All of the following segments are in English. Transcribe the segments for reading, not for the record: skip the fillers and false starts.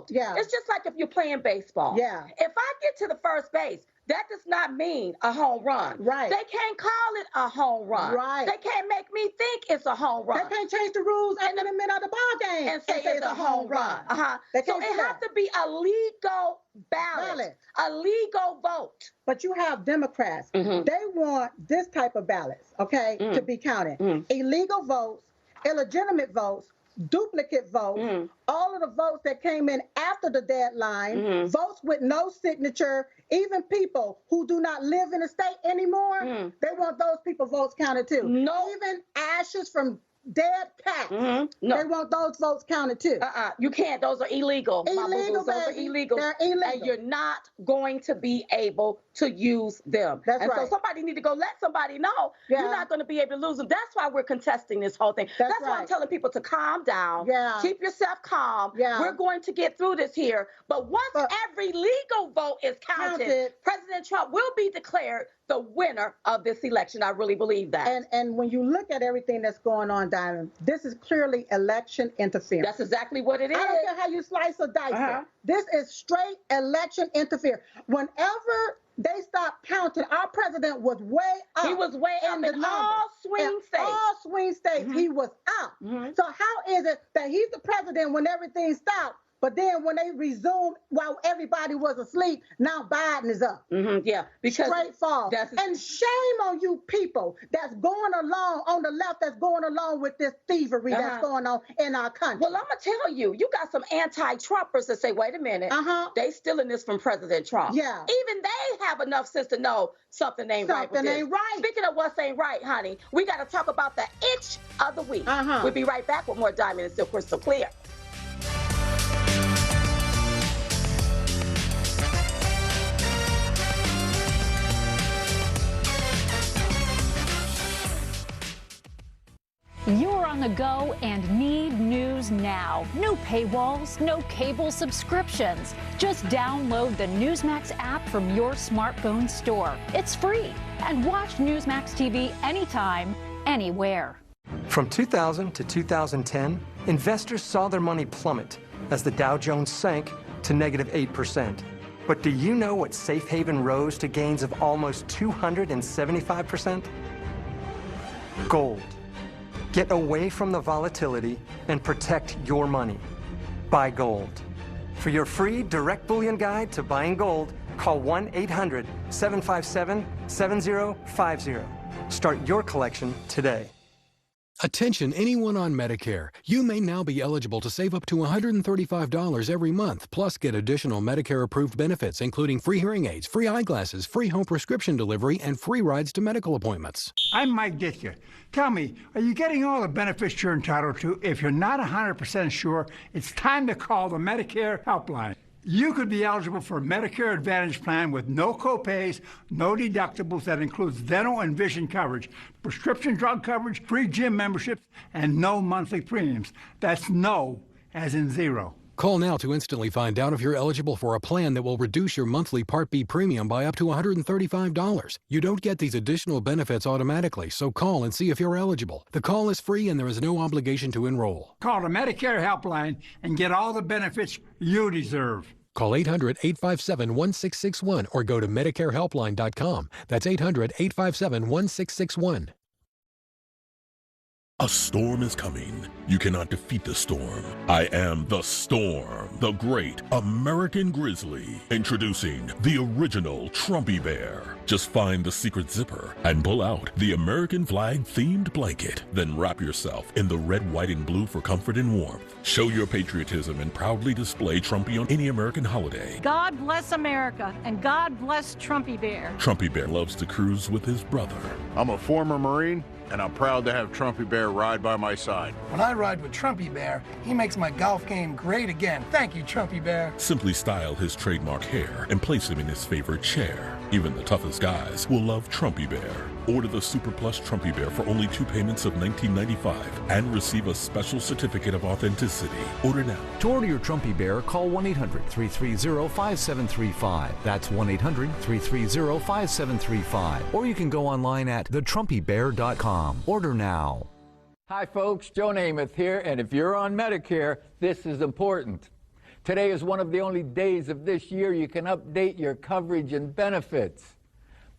vote. Yeah. It's just like if you're playing baseball. Yeah. If I get to the first base, that does not mean a home run. Right. They can't call it a home run. Right. They can't make me think it's a home run. They can't change the rules in the middle of the ball game and say it's a home run. So it has to be a legal ballot, a legal vote. But you have Democrats. They want this type of ballots, okay, to be counted. Illegal votes, illegitimate votes, duplicate votes, all of the votes that came in after the deadline, votes with no signature, even people who do not live in the state anymore, they want those people's votes counted too. No. Even ashes from dead cats, they want those votes counted too. You can't. Those are illegal. Illegal, those are illegal. They're illegal. And you're not going to be able to use them. That's right. So somebody need to go let somebody know you're not going to be able to lose them. That's why we're contesting this whole thing. That's why I'm telling people to calm down. Keep yourself calm. We're going to get through this here. But once every legal vote is counted, President Trump will be declared the winner of this election. I really believe that. And when you look at everything that's going on, Diamond, this is clearly election interference. That's exactly what it is. I don't care how you slice or dice it. This is straight election interference. Whenever they stopped counting, our president was way up. He was way up in all swing states. All swing states, he was up. So how is it that he's the president when everything stopped, but then when they resumed while everybody was asleep, now Biden is up? Because straight fall. And shame on you people that's going along on the left, that's going along with this thievery that's going on in our country. Well, I'm going to tell you, you got some anti-Trumpers that say, wait a minute, they stealing this from President Trump. Even they have enough sense to know something ain't right with this. Speaking of what's ain't right, honey, we got to talk about the itch of the week. We'll be right back with more Diamond and Still Crystal Clear. You're on the go and need news now. No paywalls, no cable subscriptions. Just download the Newsmax app from your smartphone store. It's free. And watch Newsmax TV anytime, anywhere. From 2000 to 2010, investors saw their money plummet as the Dow Jones sank to -8%. But do you know what Safe Haven rose to gains of almost 275%? Gold. Get away from the volatility and protect your money. Buy gold. For your free direct bullion guide to buying gold, call 1-800-757-7050. Start your collection today. Attention anyone on Medicare. You may now be eligible to save up to $135 every month, plus get additional Medicare-approved benefits, including free hearing aids, free eyeglasses, free home prescription delivery, and free rides to medical appointments. I'm Mike Ditka. Tell me, are you getting all the benefits you're entitled to? If you're not 100% sure, it's time to call the Medicare helpline. You could be eligible for a Medicare Advantage plan with no copays, no deductibles that includes dental and vision coverage, prescription drug coverage, free gym memberships, and no monthly premiums. That's no as in zero. Call now to instantly find out if you're eligible for a plan that will reduce your monthly Part B premium by up to $135. You don't get these additional benefits automatically, so call and see if you're eligible. The call is free and there is no obligation to enroll. Call the Medicare helpline and get all the benefits you deserve. Call 800-857-1661 or go to MedicareHelpline.com. That's 800-857-1661. A storm is coming. You cannot defeat the storm. I am the storm, the great American grizzly. Introducing the original Trumpy Bear. Just find the secret zipper and pull out the American flag themed blanket. Then wrap yourself in the red, white, and blue for comfort and warmth. Show your patriotism and proudly display Trumpy on any American holiday. God bless America and God bless Trumpy Bear. Trumpy Bear loves to cruise with his brother. I'm a former Marine, and I'm proud to have Trumpy Bear ride by my side. When I ride with Trumpy Bear, he makes my golf game great again. Thank you, Trumpy Bear. Simply style his trademark hair and place him in his favorite chair. Even the toughest guys will love Trumpy Bear. Order the Super Plus Trumpy Bear for only 2 payments of $19.95 and receive a special certificate of authenticity. Order now. To order your Trumpy Bear, call 1-800-330-5735. That's 1-800-330-5735. Or you can go online at thetrumpybear.com. Order now. Hi folks, Joe Namath here, and if you're on Medicare, this is important. Today is one of the only days of this year you can update your coverage and benefits.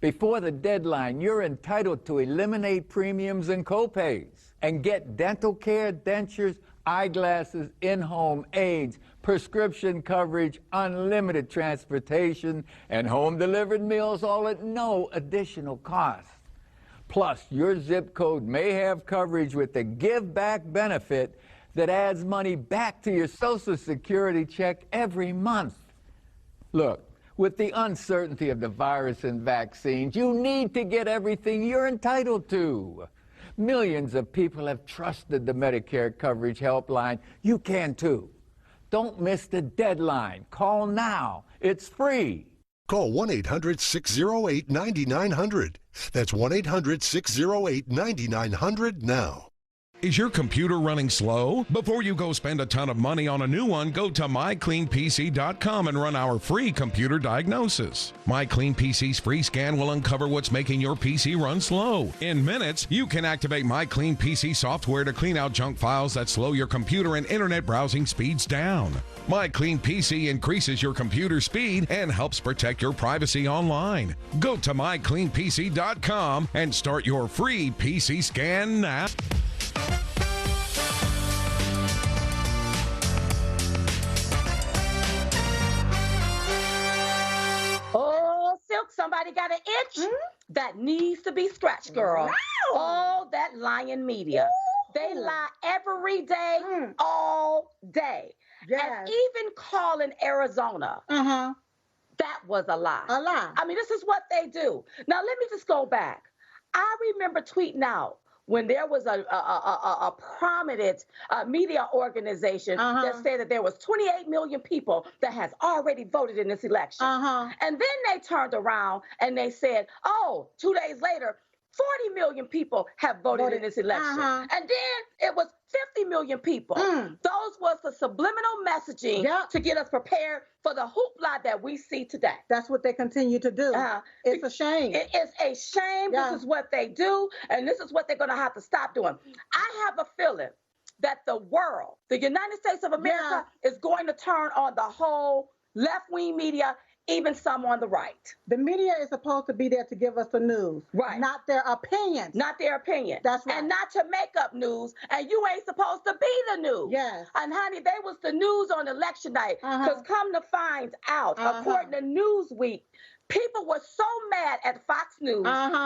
Before the deadline, you're entitled to eliminate premiums and copays and get dental care, dentures, eyeglasses, in-home aids, prescription coverage, unlimited transportation, and home-delivered meals, all at no additional cost. Plus, your zip code may have coverage with the Give Back benefit that adds money back to your Social Security check every month. Look, with the uncertainty of the virus and vaccines, you need to get everything you're entitled to. Millions of people have trusted the Medicare coverage helpline. You can too. Don't miss the deadline. Call now. It's free. Call 1-800-608-9900. That's 1-800-608-9900 now. Is your computer running slow? Before you go spend a ton of money on a new one, go to mycleanpc.com and run our free computer diagnosis. MyCleanPC's free scan will uncover what's making your PC run slow. In minutes, you can activate MyCleanPC software to clean out junk files that slow your computer and internet browsing speeds down. MyCleanPC increases your computer speed and helps protect your privacy online. Go to mycleanpc.com and start your free PC scan now. Oh, Silk, somebody got an itch that needs to be scratched, girl. Wow. Oh, that lying media. They lie every day, all day. Yes. And even calling Arizona, that was a lie. A lie. I mean, this is what they do. Now, let me just go back. I remember tweeting out when there was a prominent media organization that said that there was 28 million people that has already voted in this election. And then they turned around and they said, oh, 2 days later, 40 million people have voted in this election. And then it was 50 million people. Those was the subliminal messaging to get us prepared for the hoopla that we see today. That's what they continue to do. It's a shame. It is a shame. This is what they do, and this is what they're going to have to stop doing. I have a feeling that the world, the United States of America, is going to turn on the whole left-wing media, even some on the right. The media is supposed to be there to give us the news, not their opinions. Not their opinion. That's right. And not to make up news, and you ain't supposed to be the news. Yes. And honey, they was the news on election night, because come to find out, according to Newsweek, people were so mad at Fox News,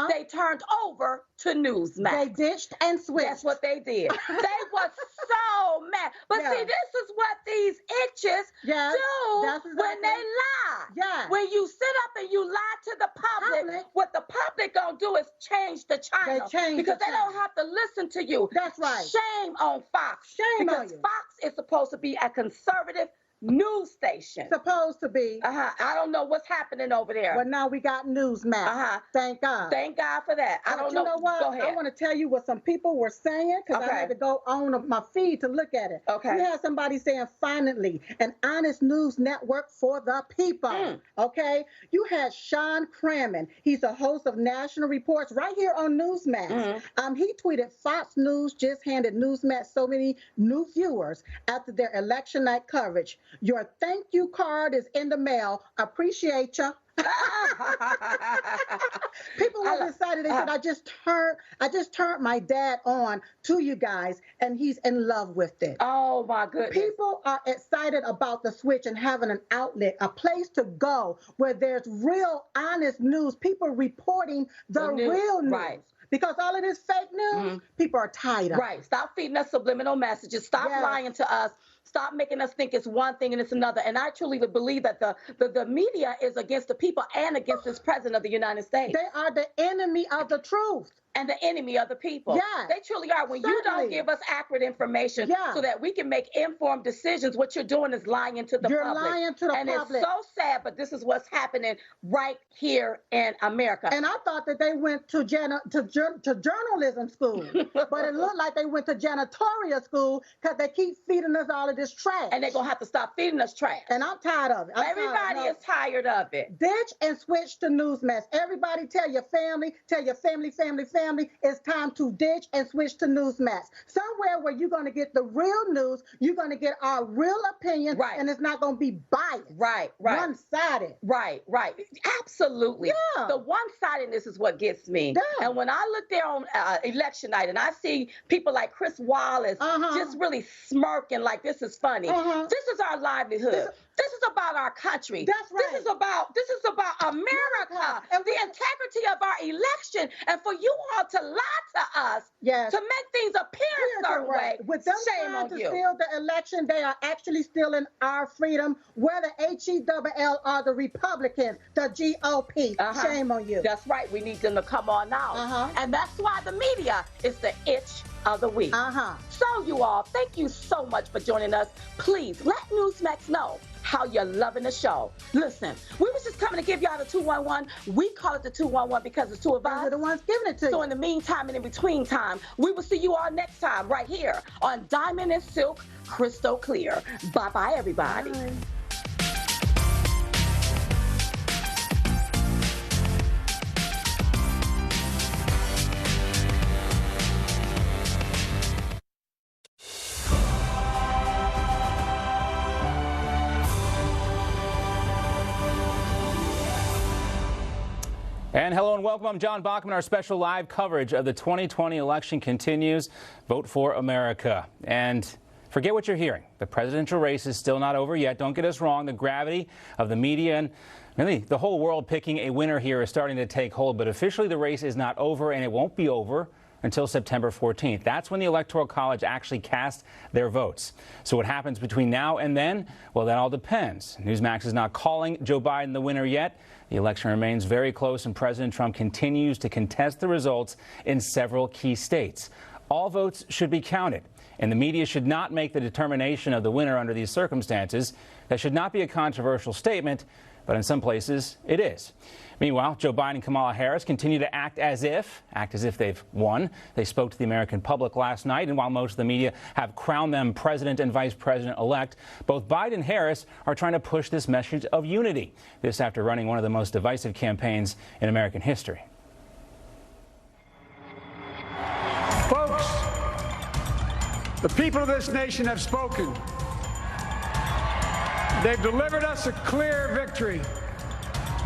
they turned over to Newsmax. They ditched and switched. That's what they did. They were so mad. But see, this is what these itches do when they lie. When you sit up and you lie to the public, what the public gonna do is change the channel. Because they don't have to listen to you. That's right. Shame on Fox. Shame on you. Because Fox is supposed to be a conservative news station. Supposed to be. I don't know what's happening over there. But now we got Newsmax. Thank God. Thank God for that. I don't know. You know what? Go ahead. I want to tell you what some people were saying, because I had to go on my feed to look at it. We had somebody saying, finally, an honest news network for the people. Okay? You had Sean Crammon. He's the host of National Reports right here on Newsmax. He tweeted, Fox News just handed Newsmax so many new viewers after their election night coverage. Your thank you card is in the mail. Appreciate ya. People were excited. They said, I just turned my dad on to you guys, and he's in love with it. Oh my goodness. People are excited about the switch and having an outlet, a place to go where there's real, honest news. People reporting the real news. Right. Because all of this fake news, people are tired of. Right. Stop feeding us subliminal messages. Stop lying to us. Stop making us think it's one thing and it's another. And I truly believe that the media is against the people and against this president of the United States. They are the enemy of the truth. And the enemy of the people. Yeah. They truly are. When you don't give us accurate information so that we can make informed decisions, what you're doing is lying to the public. You're lying to the public. And it's so sad, but this is what's happening right here in America. And I thought that they went to journalism school, but it looked like they went to janitorial school, because they keep feeding us all of this trash. And they're going to have to stop feeding us trash. And I'm tired of it. Everybody is tired of it. Ditch and switch to Newsmax. Everybody tell your family, family, family, it's time to ditch and switch to Newsmax. Somewhere where you're going to get the real news, you're going to get our real opinion, and it's not going to be biased. One-sided. Right. Absolutely. Yeah. The one-sidedness is what gets me. Yeah. And when I look there on election night and I see people like Chris Wallace just really smirking like this is funny. This is our livelihood. This is about our country. That's right. This is about America and the integrity of our election. And for you all to lie to us, to make things appear a certain way, with them shame trying on to you. steal the election, they are actually stealing our freedom. We're the HELL are the Republicans, the GOP. Shame on you. That's right. We need them to come on out. And that's why the media is the itch of the week. So you all, thank you so much for joining us. Please let Newsmax know how you're loving the show. Listen, we was just coming to give y'all the 211. We call it the 211 because the two of us are the ones giving it to you. So in the meantime and in between time, we will see you all next time right here on Diamond and Silk Crystal Clear. Bye-bye, everybody. Bye. And hello and welcome. I'm John Bachman. Our special live coverage of the 2020 election continues. Vote for America. And forget what you're hearing. The presidential race is still not over yet. Don't get us wrong. The gravity of the media and really the whole world picking a winner here is starting to take hold. But officially, the race is not over, and it won't be over until September 14th. That's when the Electoral College actually casts their votes. So what happens between now and then? Well, that all depends. Newsmax is not calling Joe Biden the winner yet. The election remains very close, and President Trump continues to contest the results in several key states. All votes should be counted, and the media should not make the determination of the winner under these circumstances. That should not be a controversial statement, but in some places it is. Meanwhile, Joe Biden and Kamala Harris continue to act as if they've won. They spoke to the American public last night, and while most of the media have crowned them president and vice president-elect, both Biden and Harris are trying to push this message of unity. This after running one of the most divisive campaigns in American history. Folks, the people of this nation have spoken. They've delivered us a clear victory.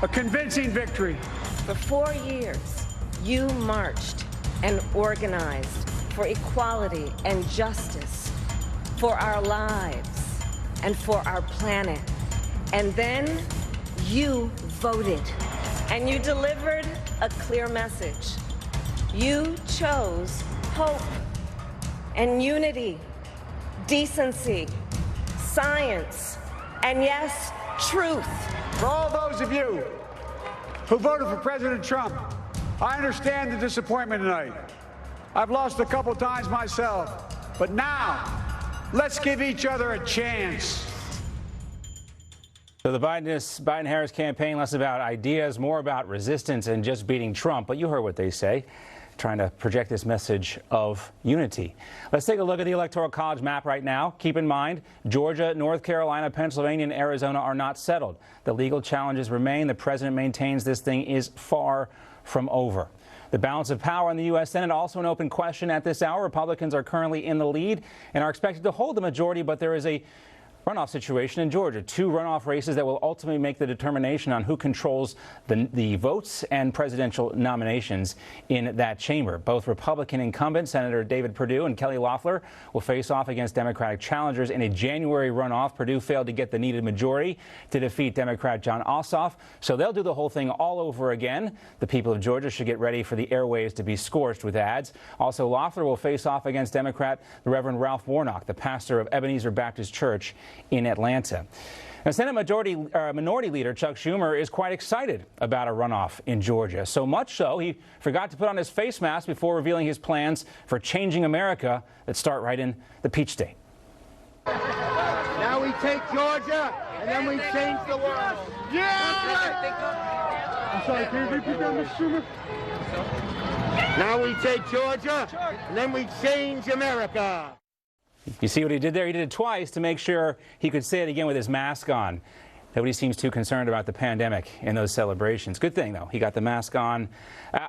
A convincing victory. For 4 years, you marched and organized for equality and justice, for our lives and for our planet. And then you voted, and you delivered a clear message. You chose hope and unity, decency, science, and yes, truth. For all those of you who voted for President Trump, I understand the disappointment tonight. I've lost a couple times myself, but now let's give each other a chance. So the Biden-Harris campaign, less about ideas, more about resistance and just beating Trump. But you heard what they say, trying to project this message of unity. Let's take a look at the Electoral College map right now. Keep in mind, Georgia, North Carolina, Pennsylvania, and Arizona are not settled. The legal challenges remain. The president maintains this thing is far from over. The balance of power in the U.S. Senate also an open question at this hour. Republicans are currently in the lead and are expected to hold the majority, but there is a runoff situation in Georgia. 2 runoff races that will ultimately make the determination on who controls the votes and presidential nominations in that chamber. Both Republican incumbent Senator David Perdue and Kelly Loeffler will face off against Democratic challengers in a January runoff. Perdue failed to get the needed majority to defeat Democrat Jon Ossoff, so they'll do the whole thing all over again. The people of Georgia should get ready for the airwaves to be scorched with ads. Also, Loeffler will face off against Democrat the Reverend Ralph Warnock, the pastor of Ebenezer Baptist Church in Atlanta. Now, Senate Minority Leader Chuck Schumer is quite excited about a runoff in Georgia. So much so, he forgot to put on his face mask before revealing his plans for changing America that start right in the Peach State. Now we take Georgia, and then we change the world. Yeah! I'm sorry, can you repeat that, Mr. Schumer? Now we take Georgia, and then we change America. You see what he did there? He did it twice to make sure he could say it again with his mask on. Nobody seems too concerned about the pandemic in those celebrations. Good thing, though, he got the mask on.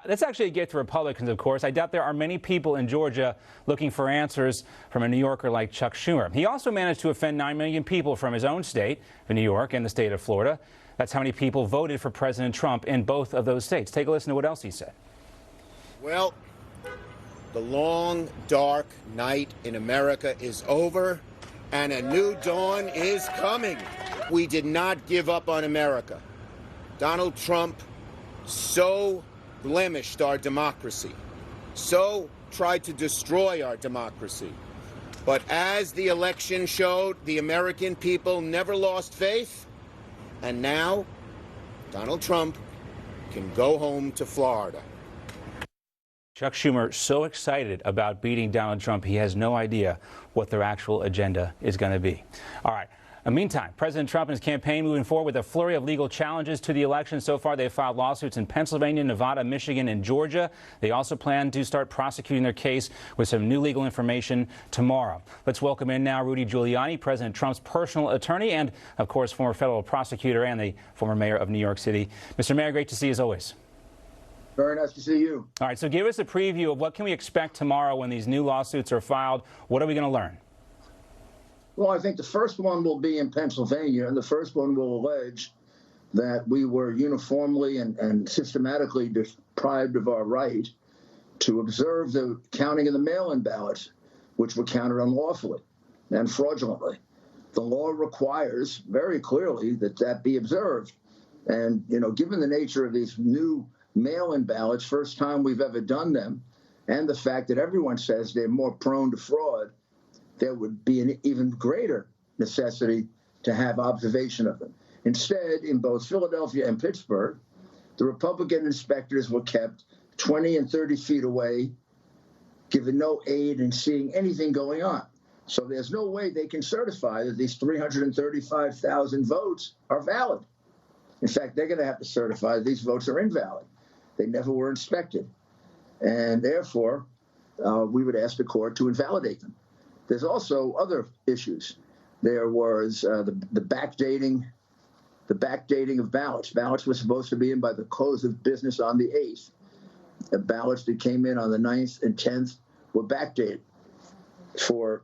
That's actually a gift to Republicans, of course. I doubt there are many people in Georgia looking for answers from a New Yorker like Chuck Schumer. He also managed to offend 9 million people from his own state, New York, and the state of Florida. That's how many people voted for President Trump in both of those states. Take a listen to what else he said. Well, the long, dark night in America is over, and a new dawn is coming. We did not give up on America. Donald Trump so blemished our democracy, so tried to destroy our democracy. But as the election showed, the American people never lost faith, and now Donald Trump can go home to Florida. Chuck Schumer so excited about beating Donald Trump, he has no idea what their actual agenda is going to be. All right. In the meantime, President Trump and his campaign moving forward with a flurry of legal challenges to the election. So far, they've filed lawsuits in Pennsylvania, Nevada, Michigan, and Georgia. They also plan to start prosecuting their case with some new legal information tomorrow. Let's welcome in now Rudy Giuliani, President Trump's personal attorney and, of course, former federal prosecutor and the former mayor of New York City. Mr. Mayor, great to see you as always. Very nice to see you. All right, so give us a preview of what can we expect tomorrow when these new lawsuits are filed. What are we going to learn? Well, I think the first one will be in Pennsylvania, and the first one will allege that we were uniformly and systematically deprived of our right to observe the counting of the mail-in ballots, which were counted unlawfully and fraudulently. The law requires very clearly that that be observed. And, you know, given the nature of these new mail-in ballots, first time we've ever done them, and the fact that everyone says they're more prone to fraud, there would be an even greater necessity to have observation of them. Instead, in both Philadelphia and Pittsburgh, the Republican inspectors were kept 20 and 30 feet away, given no aid in seeing anything going on. So there's no way they can certify that these 335,000 votes are valid. In fact, they're going to have to certify these votes are invalid. They never were inspected. And therefore, we would ask the court to invalidate them. There's also other issues. There was the backdating of ballots. Ballots were supposed to be in by the close of business on the 8th. The ballots that came in on the 9th and 10th were backdated for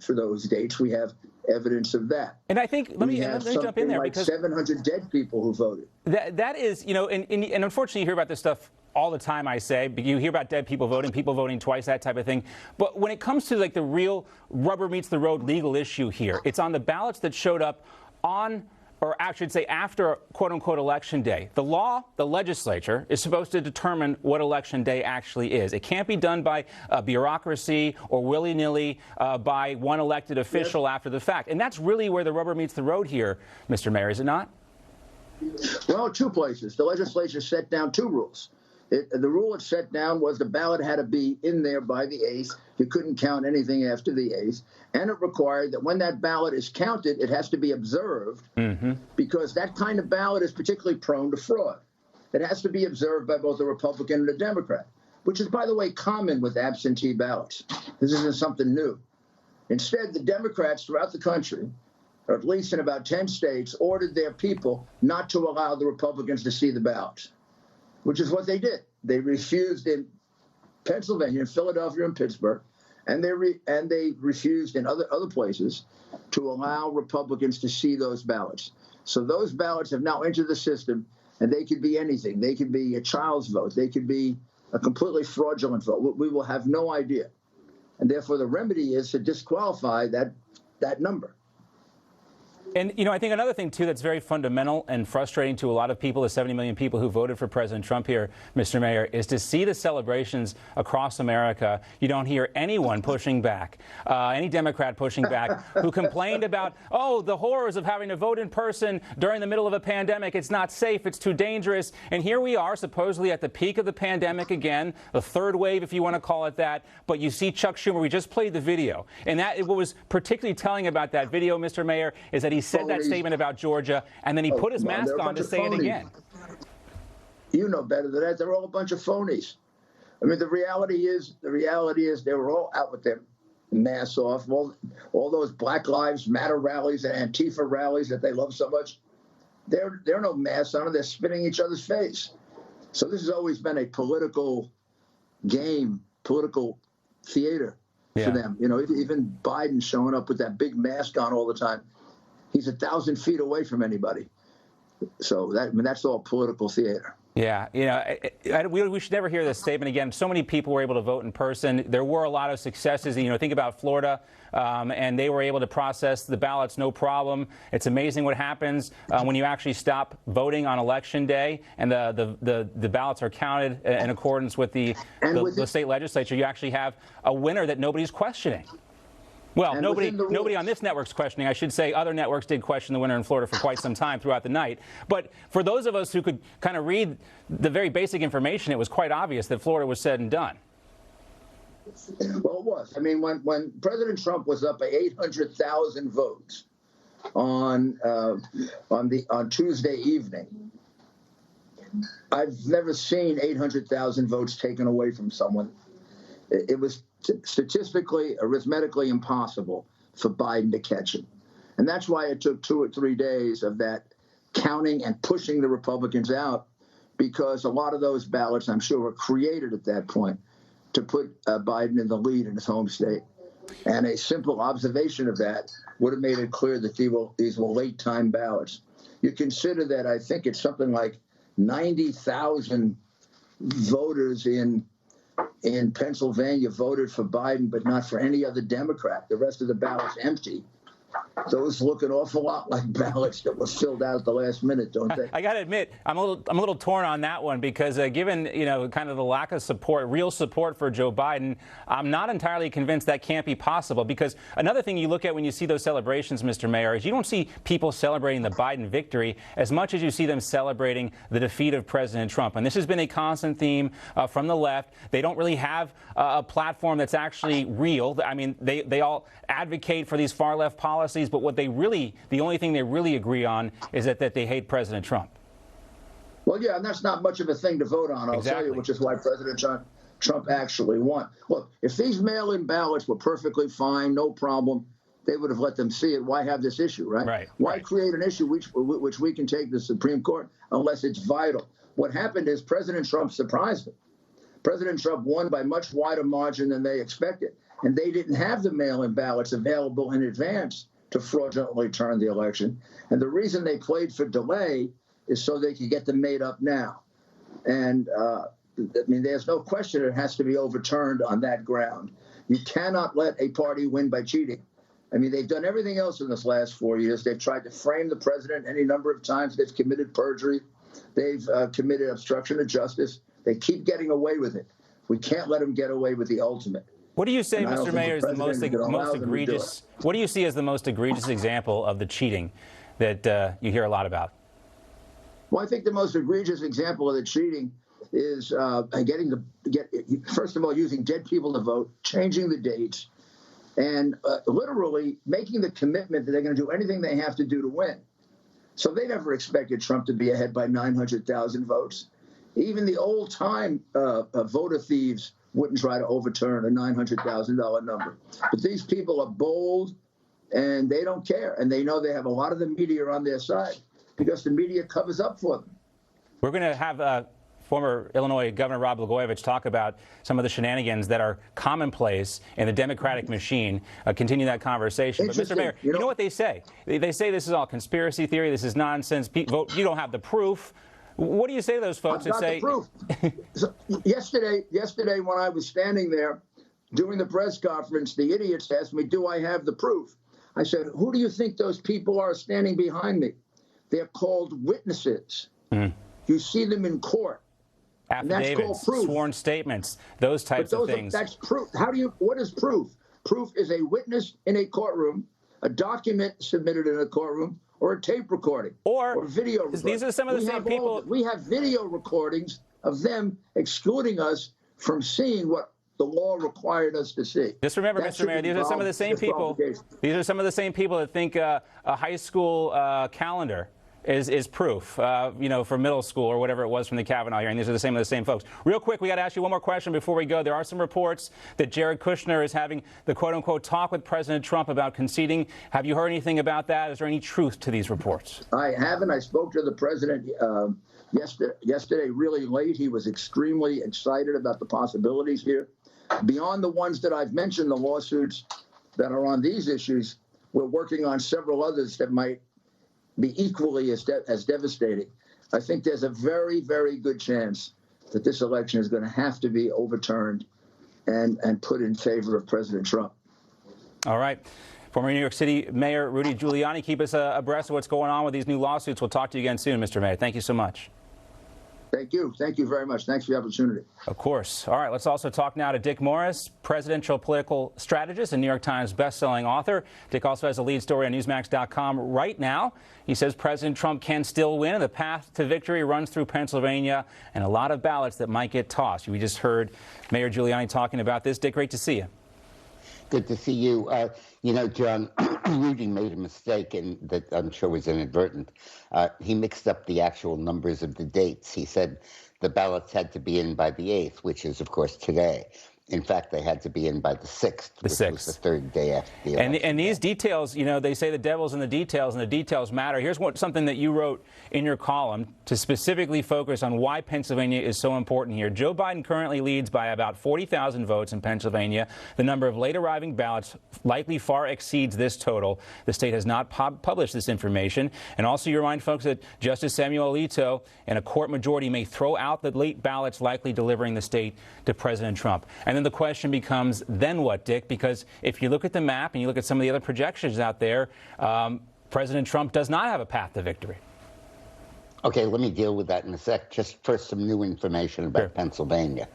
those dates. We have evidence of that. And I think, let me jump in there, like because 700 dead people who voted. That is, you know, and unfortunately you hear about this stuff all the time, I say. You hear about dead people voting twice, that type of thing. But when it comes to like the real rubber meets the road legal issue here, it's on the ballots that showed up on, or I should say after, quote unquote, election day. The law, the legislature, is supposed to determine what election day actually is. It can't be done by bureaucracy or willy-nilly by one elected official after the fact. And that's really where the rubber meets the road here, Mr. Mayor, is it not? Well, two places. The legislature set down two rules. The rule it set down was the ballot had to be in there by the 8th. You couldn't count anything after the 8th. And it required that when that ballot is counted, it has to be observed, because that kind of ballot is particularly prone to fraud. It has to be observed by both a Republican and a Democrat, which is, by the way, common with absentee ballots. This isn't something new. Instead, the Democrats throughout the country, or at least in about 10 states, ordered their people not to allow the Republicans to see the ballots, which is what they did. They refused in Pennsylvania, Philadelphia, and Pittsburgh, and they refused in other places to allow Republicans to see those ballots. So those ballots have now entered the system, and they could be anything. They could be a child's vote. They could be a completely fraudulent vote. We will have no idea. And therefore, the remedy is to disqualify that number. And, you know, I think another thing, too, that's very fundamental and frustrating to a lot of people, the 70 million people who voted for President Trump here, Mr. Mayor, is to see the celebrations across America. You don't hear anyone pushing back, any Democrat pushing back, who complained about, oh, the horrors of having to vote in person during the middle of a pandemic. It's not safe. It's too dangerous. And here we are, supposedly at the peak of the pandemic again, the third wave, if you want to call it that. But you see Chuck Schumer. We just played the video. And what was particularly telling about that video, Mr. Mayor, is that he said that statement about Georgia, and then he put his mask on to say it again. You know better than that. They're all a bunch of phonies. I mean, the reality is they were all out with their masks off. All those Black Lives Matter rallies and Antifa rallies that they love so much, There are no masks on them. They're spitting each other's face. So this has always been a political game, political theater for them. You know, even Biden showing up with that big mask on all the time. He's 1,000 feet away from anybody. So that's all political theater. Yeah, you know, we should never hear this statement again. So many people were able to vote in person. There were a lot of successes. You know, think about Florida, and they were able to process the ballots no problem. It's amazing what happens when you actually stop voting on Election Day and the ballots are counted in accordance with the state legislature. You actually have a winner that nobody's questioning. Well, nobody on this network's questioning. I should say other networks did question the winner in Florida for quite some time throughout the night. But for those of us who could kind of read the very basic information, it was quite obvious that Florida was said and done. Well, it was. I mean, when President Trump was up by 800,000 votes on Tuesday evening, I've never seen 800,000 votes taken away from someone. It was statistically, arithmetically impossible for Biden to catch him. And that's why it took 2 or 3 days of that counting and pushing the Republicans out, because a lot of those ballots, I'm sure, were created at that point to put Biden in the lead in his home state. And a simple observation of that would have made it clear that these were late-time ballots. You consider that I think it's something like 90,000 voters in Pennsylvania voted for Biden, but not for any other Democrat. The rest of the ballots empty. Those look an awful lot like ballots that were filled out at the last minute, don't they? I got to admit, I'm a little torn on that one because given, you know, kind of the lack of support, real support for Joe Biden, I'm not entirely convinced that can't be possible. Because another thing you look at when you see those celebrations, Mr. Mayor, is you don't see people celebrating the Biden victory as much as you see them celebrating the defeat of President Trump. And this has been a constant theme from the left. They don't really have a platform that's actually real. I mean, they all advocate for these far left policies, but the only thing they really agree on is that they hate President Trump. Well, yeah, and that's not much of a thing to vote on, I'll tell you, which is why President Trump actually won. Look, if these mail-in ballots were perfectly fine, no problem, they would have let them see it. Why have this issue, right? Why create an issue which we can take to the Supreme Court unless it's vital? What happened is President Trump surprised them. President Trump won by much wider margin than they expected, and they didn't have the mail-in ballots available in advance to fraudulently turn the election. And the reason they played for delay is so they could get them made up now. And I mean, there's no question it has to be overturned on that ground. You cannot let a party win by cheating. I mean, they've done everything else in this last 4 years. They've tried to frame the president any number of times. They've committed perjury. They've committed obstruction of justice. They keep getting away with it. We can't let them get away with the ultimate. What do you say, Mr. Mayor, is the most egregious? What do you see as the most egregious example of the cheating that you hear a lot about? Well, I think the most egregious example of the cheating is first of all, using dead people to vote, changing the dates, and literally making the commitment that they're going to do anything they have to do to win. So they never expected Trump to be ahead by 900,000 votes. Even the old-time voter thieves wouldn't try to overturn a $900,000 number. But these people are bold, and they don't care. And they know they have a lot of the media on their side because the media covers up for them. We're going to have former Illinois Governor Rod Blagojevich talk about some of the shenanigans that are commonplace in the Democratic machine. Continue that conversation. But, Mr. Mayor, you know what they say? They say this is all conspiracy theory. This is nonsense. You don't have the proof. What do you say to those folks that say? So yesterday, when I was standing there doing the press conference, the idiots asked me, "Do I have the proof?" I said, "Who do you think those people are standing behind me? They're called witnesses. You see them in court. Affidavits, and that's called proof. Sworn statements, those types of things. That's proof. What is proof? Proof is a witness in a courtroom, a document submitted in a courtroom, or a tape recording, or video recording. These are some of the same people. We have video recordings of them excluding us from seeing what the law required us to see. Just remember, Mr. Mayor, these are some of the same people. These are some of the same people that think a high school calendar is proof, for middle school or whatever it was from the Kavanaugh hearing. These are the same folks. Real quick, we got to ask you one more question before we go. There are some reports that Jared Kushner is having the quote-unquote talk with President Trump about conceding. Have you heard anything about that? Is there any truth to these reports? I haven't. I spoke to the president yesterday really late. He was extremely excited about the possibilities here. Beyond the ones that I've mentioned, the lawsuits that are on these issues, we're working on several others that might be equally as devastating. I think there's a very, very good chance that this election is going to have to be overturned and put in favor of President Trump. All right. Former New York City Mayor Rudy Giuliani, keep us abreast of what's going on with these new lawsuits. We'll talk to you again soon, Mr. Mayor. Thank you so much. Thank you. Thank you very much. Thanks for the opportunity. Of course. All right, let's also talk now to Dick Morris, presidential political strategist and New York Times bestselling author. Dick also has a lead story on Newsmax.com right now. He says President Trump can still win, and the path to victory runs through Pennsylvania and a lot of ballots that might get tossed. We just heard Mayor Giuliani talking about this. Dick, great to see you. Good to see you. John, Rudy made a mistake that I'm sure was inadvertent. He mixed up the actual numbers of the dates. He said the ballots had to be in by the 8th, which is, of course, today. In fact, they had to be in by the 6th, which was the third day after the election. And these details, they say the devil's in the details, and the details matter. Here's something that you wrote in your column to specifically focus on why Pennsylvania is so important here. Joe Biden currently leads by about 40,000 votes in Pennsylvania. The number of late-arriving ballots likely far exceeds this total. The state has not published this information. And also, you remind folks that Justice Samuel Alito and a court majority may throw out the late ballots, likely delivering the state to President Trump. And then the question becomes, then what, Dick? Because if you look at the map and you look at some of the other projections out there, President Trump does not have a path to victory. Okay, let me deal with that in a sec. Just first, some new information about Pennsylvania.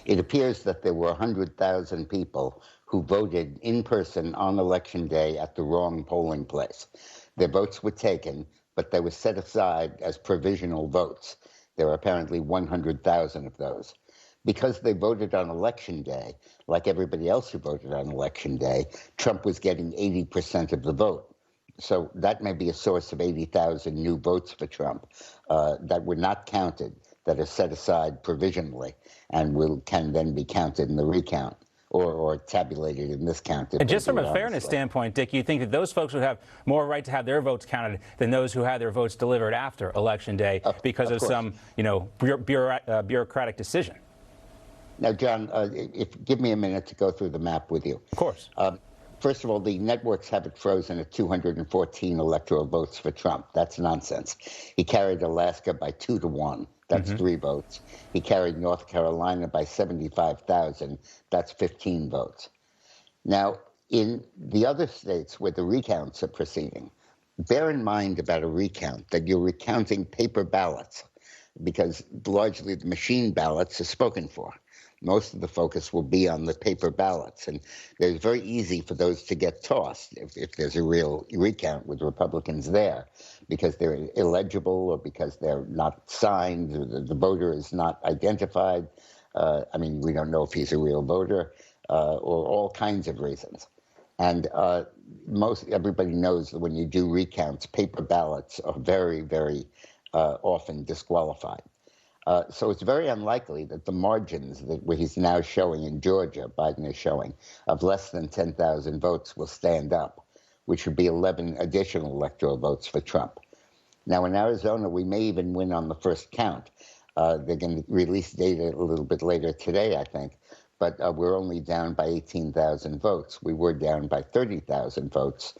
It appears that there were 100,000 people who voted in person on Election Day at the wrong polling place. Their votes were taken, but they were set aside as provisional votes. There were apparently 100,000 of those. Because they voted on Election Day, like everybody else who voted on Election Day, Trump was getting 80% of the vote. So that may be a source of 80,000 new votes for Trump that were not counted, that are set aside provisionally, and can then be counted in the recount or tabulated in this count. And just from a fairness standpoint, Dick, you think that those folks would have more right to have their votes counted than those who had their votes delivered after Election Day because of some, bureaucratic decision? Now, John, give me a minute to go through the map with you. Of course. First of all, the networks have it frozen at 214 electoral votes for Trump. That's nonsense. He carried Alaska by 2-1. That's 3 votes. He carried North Carolina by 75,000. That's 15 votes. Now, in the other states where the recounts are proceeding, bear in mind about a recount that you're recounting paper ballots because largely the machine ballots are spoken for. Most of the focus will be on the paper ballots, and it's very easy for those to get tossed if there's a real recount with Republicans there, because they're illegible or because they're not signed, or the voter is not identified. We don't know if he's a real voter, or all kinds of reasons. And everybody knows that when you do recounts, paper ballots are very, very often disqualified. So it's very unlikely that the margins that he's now showing in Georgia, Biden is showing, of less than 10,000 votes will stand up, which would be 11 additional electoral votes for Trump. Now, in Arizona, we may even win on the first count. They're going to release data a little bit later today, I think, but we're only down by 18,000 votes. We were down by 30,000 votes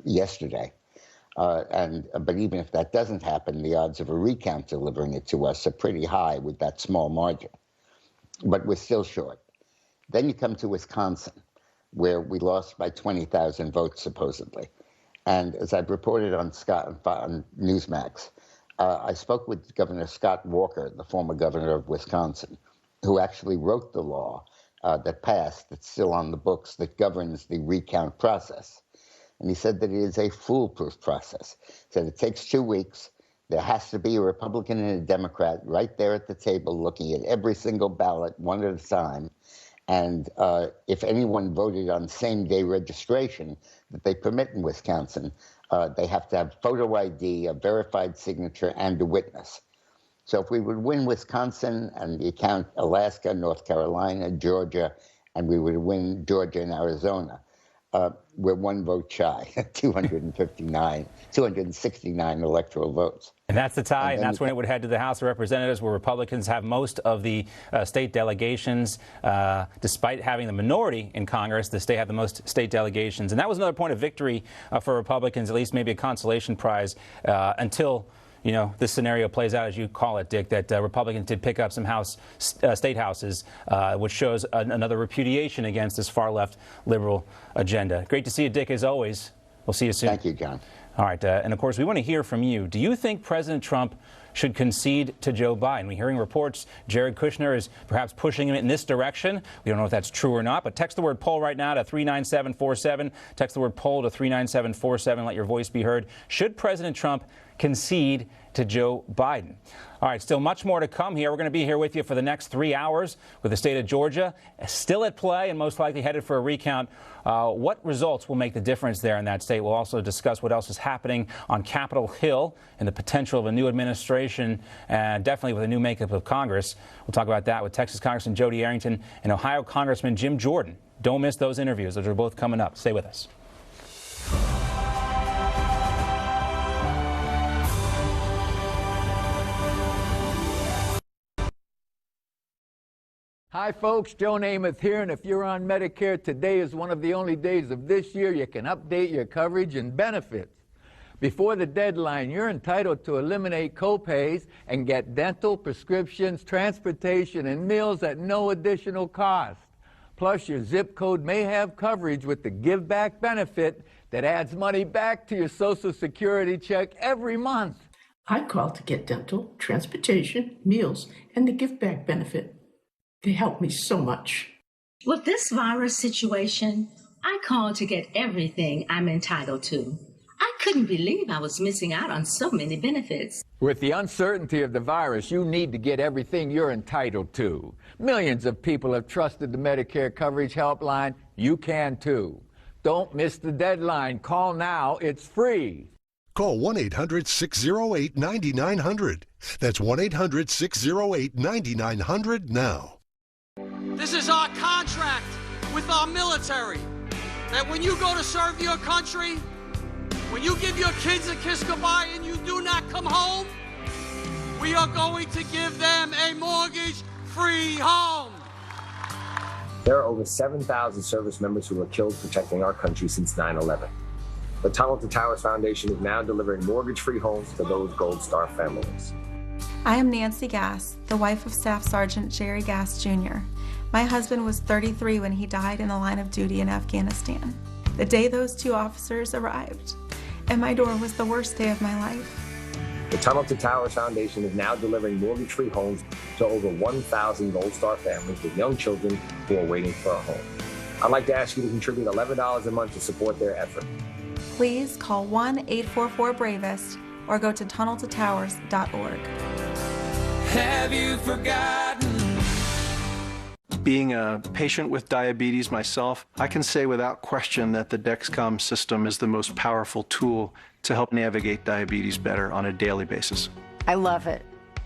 yesterday. But even if that doesn't happen, the odds of a recount delivering it to us are pretty high with that small margin. But we're still short. Then you come to Wisconsin, where we lost by 20,000 votes, supposedly. And as I've reported on Newsmax, I spoke with Governor Scott Walker, the former governor of Wisconsin, who actually wrote the law that passed, that's still on the books, that governs the recount process. And he said that it is a foolproof process. He said it takes 2 weeks. There has to be a Republican and a Democrat right there at the table looking at every single ballot one at a time. And if anyone voted on same-day registration that they permit in Wisconsin, they have to have photo ID, a verified signature, and a witness. So if we would win Wisconsin and you count Alaska, North Carolina, Georgia, and we would win Georgia and Arizona, we're one vote shy, 269 electoral votes. And that's the tie, and that's when it would head to the House of Representatives, where Republicans have most of the state delegations. Despite having the minority in Congress, the state have the most state delegations. And that was another point of victory for Republicans, at least maybe a consolation prize, until this scenario plays out, as you call it, Dick, that Republicans did pick up some state houses, which shows another repudiation against this far-left liberal agenda. Great to see you, Dick, as always. We'll see you soon. Thank you, John. All right, and of course, we want to hear from you. Do you think President Trump should concede to Joe Biden? We're hearing reports Jared Kushner is perhaps pushing him in this direction. We don't know if that's true or not, but text the word poll right now to 39747. Text the word poll to 39747. Let your voice be heard. Should President Trump concede to Joe Biden? All right, still much more to come here. We're going to be here with you for the next 3 hours with the state of Georgia still at play and most likely headed for a recount. What results will make the difference there in that state? We'll also discuss what else is happening on Capitol Hill and the potential of a new administration, and definitely with a new makeup of Congress. We'll talk about that with Texas Congressman Jody Arrington and Ohio Congressman Jim Jordan. Don't miss those interviews. Those are both coming up. Stay with us. Hi folks, Joe Namath here, and if you're on Medicare, today is one of the only days of this year you can update your coverage and benefits. Before the deadline, you're entitled to eliminate copays and get dental, prescriptions, transportation, and meals at no additional cost. Plus, your zip code may have coverage with the Give Back benefit that adds money back to your Social Security check every month. I called to get dental, transportation, meals, and the Give Back benefit. They helped me so much. With this virus situation, I called to get everything I'm entitled to. I couldn't believe I was missing out on so many benefits. With the uncertainty of the virus, you need to get everything you're entitled to. Millions of people have trusted the Medicare Coverage Helpline. You can too. Don't miss the deadline. Call now. It's free. Call 1-800-608-9900. That's 1-800-608-9900 now. This is our contract with our military, that when you go to serve your country, when you give your kids a kiss goodbye and you do not come home, we are going to give them a mortgage-free home. There are over 7,000 service members who were killed protecting our country since 9/11. The Tunnel to Towers Foundation is now delivering mortgage-free homes to those Gold Star families. I am Nancy Gass, the wife of Staff Sergeant Jerry Gass, Jr. My husband was 33 when he died in the line of duty in Afghanistan. The day those two officers arrived, and my door was the worst day of my life. The Tunnel to Towers Foundation is now delivering mortgage-free homes to over 1,000 Gold Star families with young children who are waiting for a home. I'd like to ask you to contribute $11 a month to support their effort. Please call 1-844-BRAVEST or go to tunneltotowers.org. Have you forgotten? Being a patient with diabetes myself, I can say without question that the Dexcom system is the most powerful tool to help navigate diabetes better on a daily basis. I love it.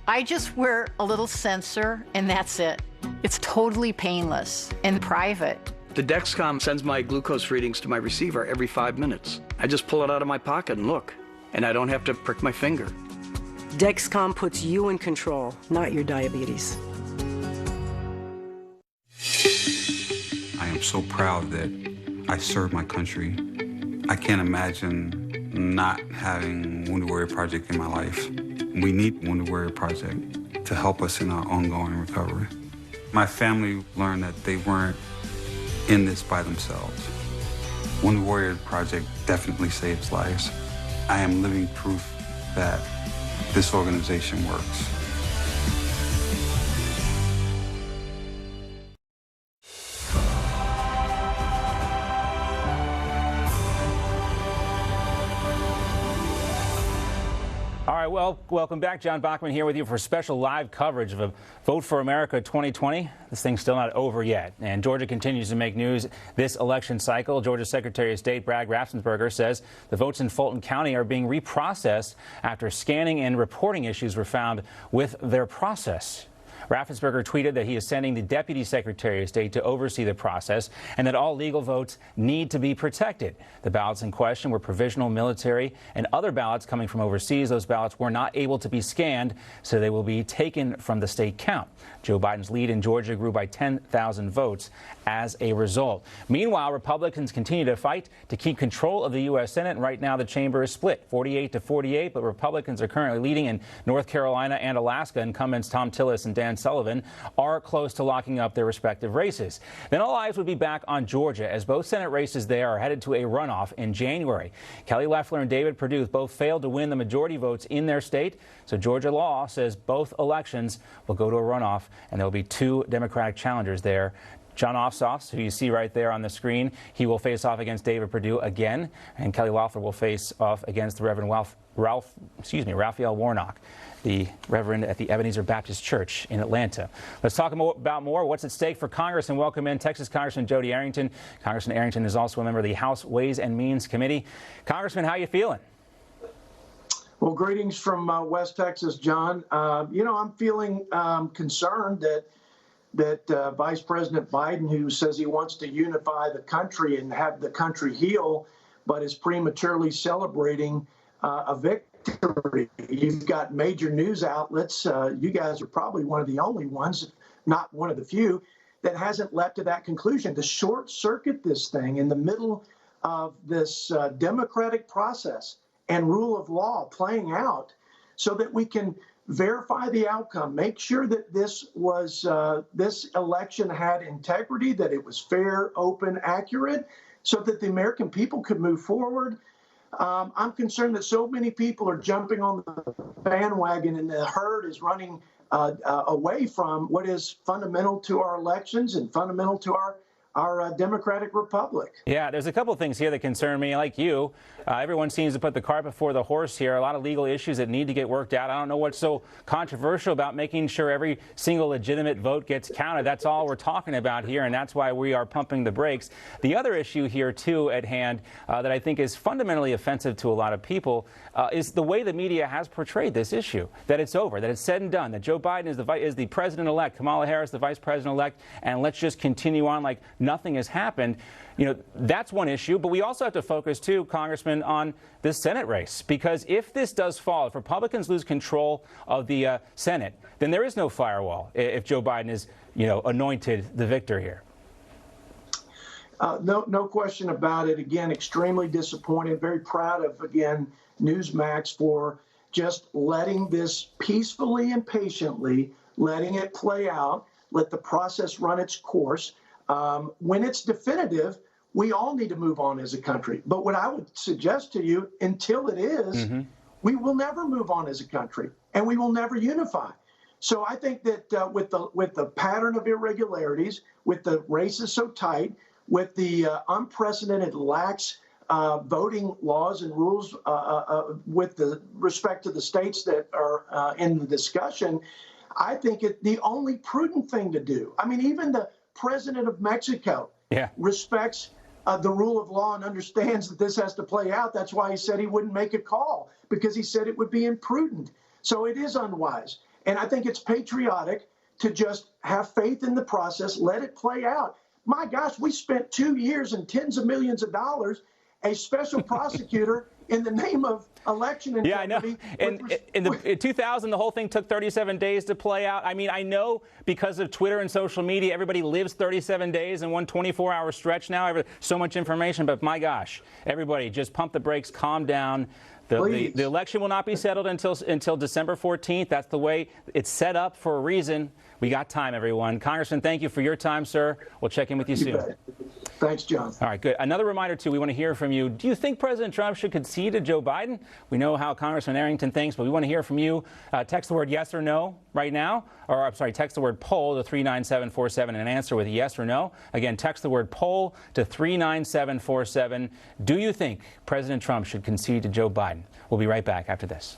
I just wear a little sensor and that's it. It's totally painless and private. The Dexcom sends my glucose readings to my receiver every 5 minutes. I just pull it out of my pocket and look, and I don't have to prick my finger. Dexcom puts you in control, not your diabetes. I am so proud that I served my country. I can't imagine not having Wounded Warrior Project in my life. We need Wounded Warrior Project to help us in our ongoing recovery. My family learned that they weren't in this by themselves. Wounded Warrior Project definitely saves lives. I am living proof that this organization works. All right, well, welcome back. John Bachman here with you for special live coverage of a Vote for America 2020. This thing's still not over yet, and Georgia continues to make news this election cycle. Georgia Secretary of State Brad Raffensperger says the votes in Fulton County are being reprocessed after scanning and reporting issues were found with their process. Raffensperger tweeted that he is sending the Deputy Secretary of State to oversee the process and that all legal votes need to be protected. The ballots in question were provisional, military, and other ballots coming from overseas. Those ballots were not able to be scanned, so they will be taken from the state count. Joe Biden's lead in Georgia grew by 10,000 votes as a result. Meanwhile, Republicans continue to fight to keep control of the U.S. Senate, and right now the chamber is split 48-48, but Republicans are currently leading in North Carolina and Alaska. Incumbents Tom Tillis and Dan Sullivan are close to locking up their respective races. Then all eyes would be back on Georgia, as both Senate races there are headed to a runoff in January. Kelly Loeffler and David Perdue both failed to win the majority votes in their state, so Georgia law says both elections will go to a runoff, and there will be two Democratic challengers there. John Ossoff, who you see right there on the screen, he will face off against David Perdue again, and Kelly Loeffler will face off against the Reverend Raphael Warnock, the Reverend at the Ebenezer Baptist Church in Atlanta. Let's talk about more what's at stake for Congress and welcome in Texas Congressman Jody Arrington. Congressman Arrington is also a member of the House Ways and Means Committee. Congressman, how are you feeling? Well, greetings from West Texas, John. I'm feeling concerned that Vice President Biden, who says he wants to unify the country and have the country heal, but is prematurely celebrating a victory. You've got major news outlets. You guys are probably one of the only ones, not one of the few, that hasn't leapt to that conclusion. To short circuit this thing in the middle of this democratic process and rule of law playing out so that we can verify the outcome, make sure that this election had integrity, that it was fair, open, accurate, so that the American people could move forward. I'm concerned that so many people are jumping on the bandwagon and the herd is running away from what is fundamental to our elections and fundamental to our democratic republic. Yeah, there's a couple of things here that concern me. Like you, everyone seems to put the cart before the horse here. A lot of legal issues that need to get worked out. I don't know what's so controversial about making sure every single legitimate vote gets counted. That's all we're talking about here, and that's why we are pumping the brakes. The other issue here, too, at hand that I think is fundamentally offensive to a lot of people is the way the media has portrayed this issue, that it's over, that it's said and done, that Joe Biden is the president-elect, Kamala Harris the vice president-elect, and let's just continue on like nothing has happened. You know, that's one issue, but we also have to focus, too, Congressman, on this Senate race, because if this does fall, if Republicans lose control of the Senate, then there is no firewall if Joe Biden is, anointed the victor here. No question about it. Again, extremely disappointed, very proud of, again, Newsmax for just letting this peacefully and patiently, letting it play out, let the process run its course. When it's definitive, we all need to move on as a country. But what I would suggest to you, until it is, we will never move on as a country, and we will never unify. So I think that with the pattern of irregularities, with the races so tight, with the unprecedented lax voting laws and rules with the respect to the states that are in the discussion, I think the only prudent thing to do, I mean, even the president of Mexico respects the rule of law and understands that this has to play out. That's why he said he wouldn't make a call, because he said it would be imprudent. So it is unwise. And I think it's patriotic to just have faith in the process, let it play out. My gosh, we spent 2 years and tens of millions of dollars, a special prosecutor in the name of election integrity. Yeah, I know. And in 2000, the whole thing took 37 days to play out. I mean, I know because of Twitter and social media, everybody lives 37 days in one 24-hour stretch now. So much information, but my gosh, everybody just pump the brakes, calm down. The election will not be settled until December 14th. That's the way it's set up for a reason. We got time, everyone. Congressman, thank you for your time, sir. We'll check in with you soon. Thanks, John. All right, good. Another reminder, too, we want to hear from you. Do you think President Trump should concede to Joe Biden? We know how Congressman Arrington thinks, but we want to hear from you. Text the word yes or no right now. Or, I'm sorry, text the word poll to 39747 and answer with yes or no. Again, text the word poll to 39747. Do you think President Trump should concede to Joe Biden? We'll be right back after this.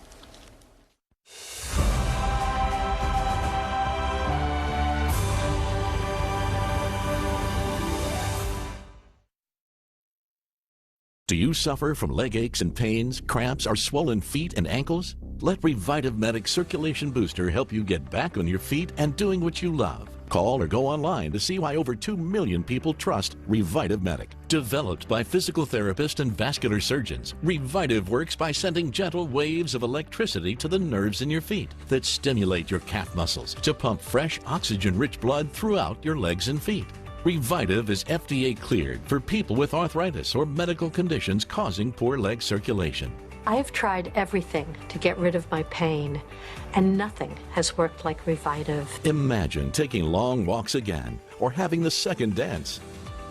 Do you suffer from leg aches and pains, cramps, or swollen feet and ankles? Let Revitive Medic Circulation Booster help you get back on your feet and doing what you love. Call or go online to see why over 2 million people trust Revitive Medic. Developed by physical therapists and vascular surgeons, Revitive works by sending gentle waves of electricity to the nerves in your feet that stimulate your calf muscles to pump fresh, oxygen-rich blood throughout your legs and feet. Revitive is FDA cleared for people with arthritis or medical conditions causing poor leg circulation. I've tried everything to get rid of my pain, and nothing has worked like Revitive. Imagine taking long walks again or having the second dance.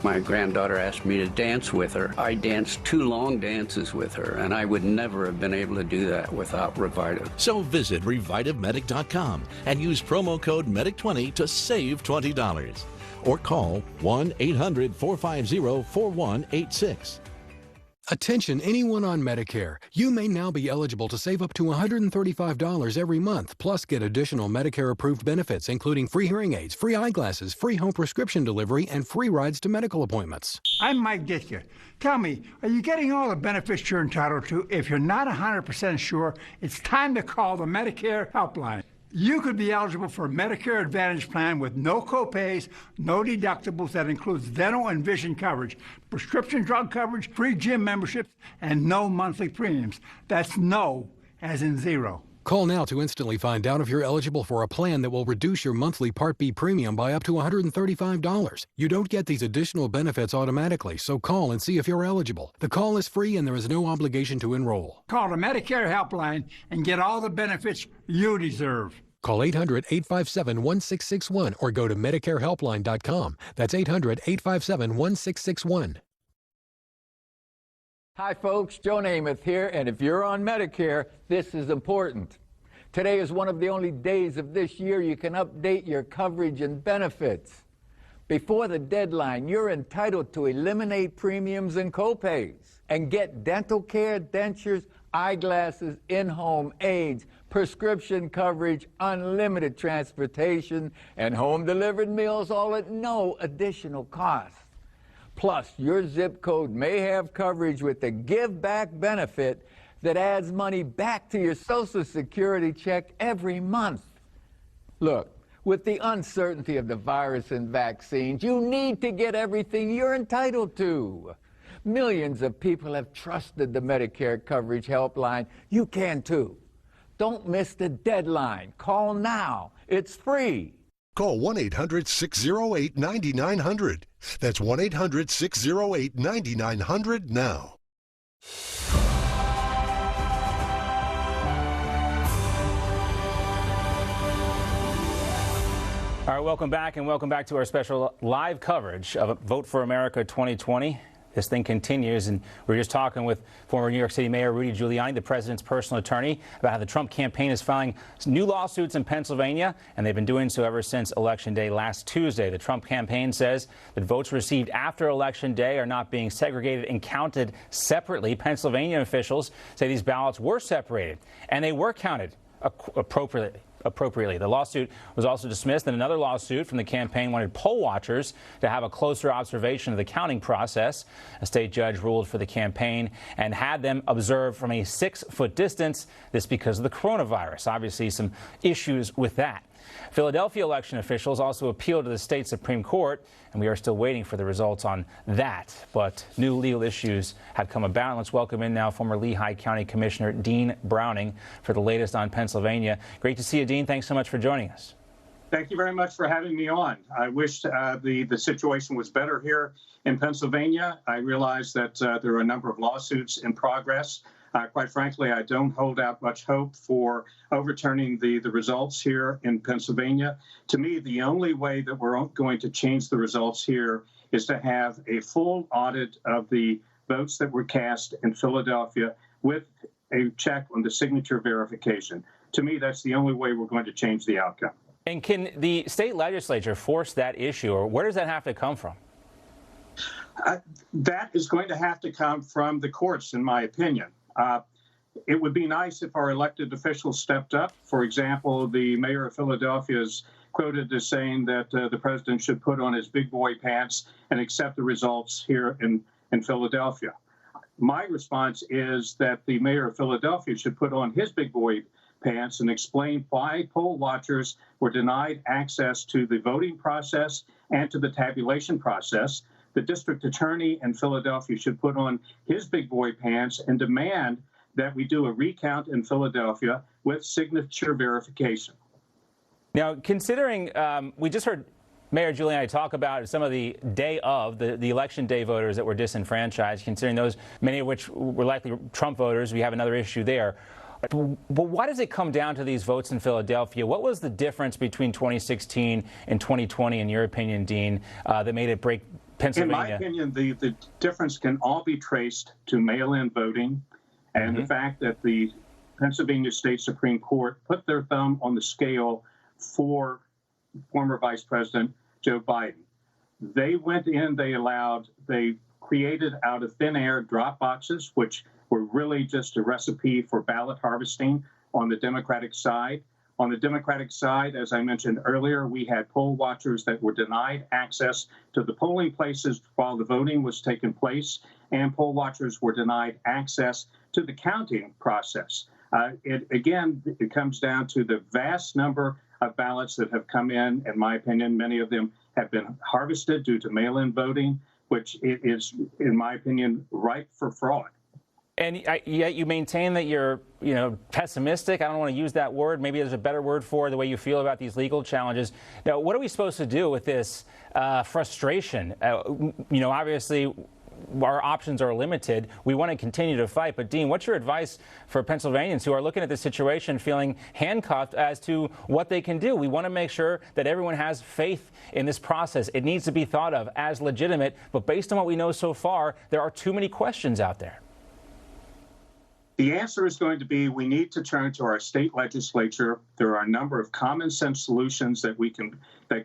My granddaughter asked me to dance with her. I danced 2 long dances with her, and I would never have been able to do that without Revitive. So visit revitivemedic.com and use promo code MEDIC20 to save $20. Or call 1-800-450-4186. Attention anyone on Medicare. You may now be eligible to save up to $135 every month, plus get additional Medicare-approved benefits, including free hearing aids, free eyeglasses, free home prescription delivery, and free rides to medical appointments. I'm Mike Ditka. Tell me, are you getting all the benefits you're entitled to? If you're not 100% sure, it's time to call the Medicare helpline. You could be eligible for a Medicare Advantage plan with no copays, no deductibles that includes dental and vision coverage, prescription drug coverage, free gym memberships, and no monthly premiums. That's no as in zero. Call now to instantly find out if you're eligible for a plan that will reduce your monthly Part B premium by up to $135. You don't get these additional benefits automatically, so call and see if you're eligible. The call is free and there is no obligation to enroll. Call the Medicare helpline and get all the benefits you deserve. Call 800-857-1661 or go to MedicareHelpline.com. That's 800-857-1661. Hi folks, Joe Namath here, and if you're on Medicare, this is important. Today is one of the only days of this year you can update your coverage and benefits. Before the deadline, you're entitled to eliminate premiums and copays and get dental care, dentures, eyeglasses, in-home aids, prescription coverage, unlimited transportation, and home-delivered meals, all at no additional cost. Plus, your zip code may have coverage with the Give Back benefit that adds money back to your Social Security check every month. Look, with the uncertainty of the virus and vaccines, you need to get everything you're entitled to. Millions of people have trusted the Medicare coverage helpline. You can too. Don't miss the deadline. Call now. It's free. Call 1-800-608-9900. That's 1-800-608-9900 now. All right, welcome back, and welcome back to our special live coverage of Vote for America 2020. This thing continues, and we're just talking with former New York City Mayor Rudy Giuliani, the president's personal attorney, about how the Trump campaign is filing new lawsuits in Pennsylvania, and they've been doing so ever since Election Day last Tuesday. The Trump campaign says that votes received after Election Day are not being segregated and counted separately. Pennsylvania officials say these ballots were separated, and they were counted appropriately. The lawsuit was also dismissed, and another lawsuit from the campaign wanted poll watchers to have a closer observation of the counting process. A state judge ruled for the campaign and had them observe from a 6-foot distance, this because of the coronavirus. Obviously, some issues with that. Philadelphia election officials also appealed to the state Supreme Court, and we are still waiting for the results on that. But new legal issues have come about. Let's welcome in now former Lehigh County Commissioner Dean Browning for the latest on Pennsylvania. Great to see you, Dean. Thanks so much for joining us. Thank you very much for having me on. I wish the situation was better here in Pennsylvania. I realize that there are a number of lawsuits in progress. Quite frankly, I don't hold out much hope for overturning the results here in Pennsylvania. To me, the only way that we're going to change the results here is to have a full audit of the votes that were cast in Philadelphia with a check on the signature verification. To me, that's the only way we're going to change the outcome. And can the state legislature force that issue, or where does that have to come from? That is going to have to come from the courts, in my opinion. It would be nice if our elected officials stepped up. For example, the mayor of Philadelphia is quoted as saying that the president should put on his big boy pants and accept the results here in Philadelphia. My response is that the mayor of Philadelphia should put on his big boy pants and explain why poll watchers were denied access to the voting process and to the tabulation process. The district attorney in Philadelphia should put on his big boy pants and demand that we do a recount in Philadelphia with signature verification. Now, considering we just heard Mayor Giuliani talk about some of the day of, the election day voters that were disenfranchised, considering those, many of which were likely Trump voters, we have another issue there. But why does it come down to these votes in Philadelphia? What was the difference between 2016 and 2020, in your opinion, Dean, that made it break Pennsylvania? In my opinion, the difference can all be traced to mail-in voting and the fact that the Pennsylvania State Supreme Court put their thumb on the scale for former Vice President Joe Biden. They went in, they created out of thin air drop boxes, which were really just a recipe for ballot harvesting on the Democratic side. On the Democratic side, as I mentioned earlier, we had poll watchers that were denied access to the polling places while the voting was taking place, and poll watchers were denied access to the counting process. It comes down to the vast number of ballots that have come in my opinion. Many of them have been harvested due to mail-in voting, which is, in my opinion, ripe for fraud. And yet you maintain that you're, pessimistic. I don't want to use that word. Maybe there's a better word for the way you feel about these legal challenges. Now, what are we supposed to do with this frustration? Obviously, our options are limited. We want to continue to fight. But, Dean, what's your advice for Pennsylvanians who are looking at this situation feeling handcuffed as to what they can do? We want to make sure that everyone has faith in this process. It needs to be thought of as legitimate. But based on what we know so far, there are too many questions out there. The answer is going to be we need to turn to our state legislature. There are a number of common sense solutions that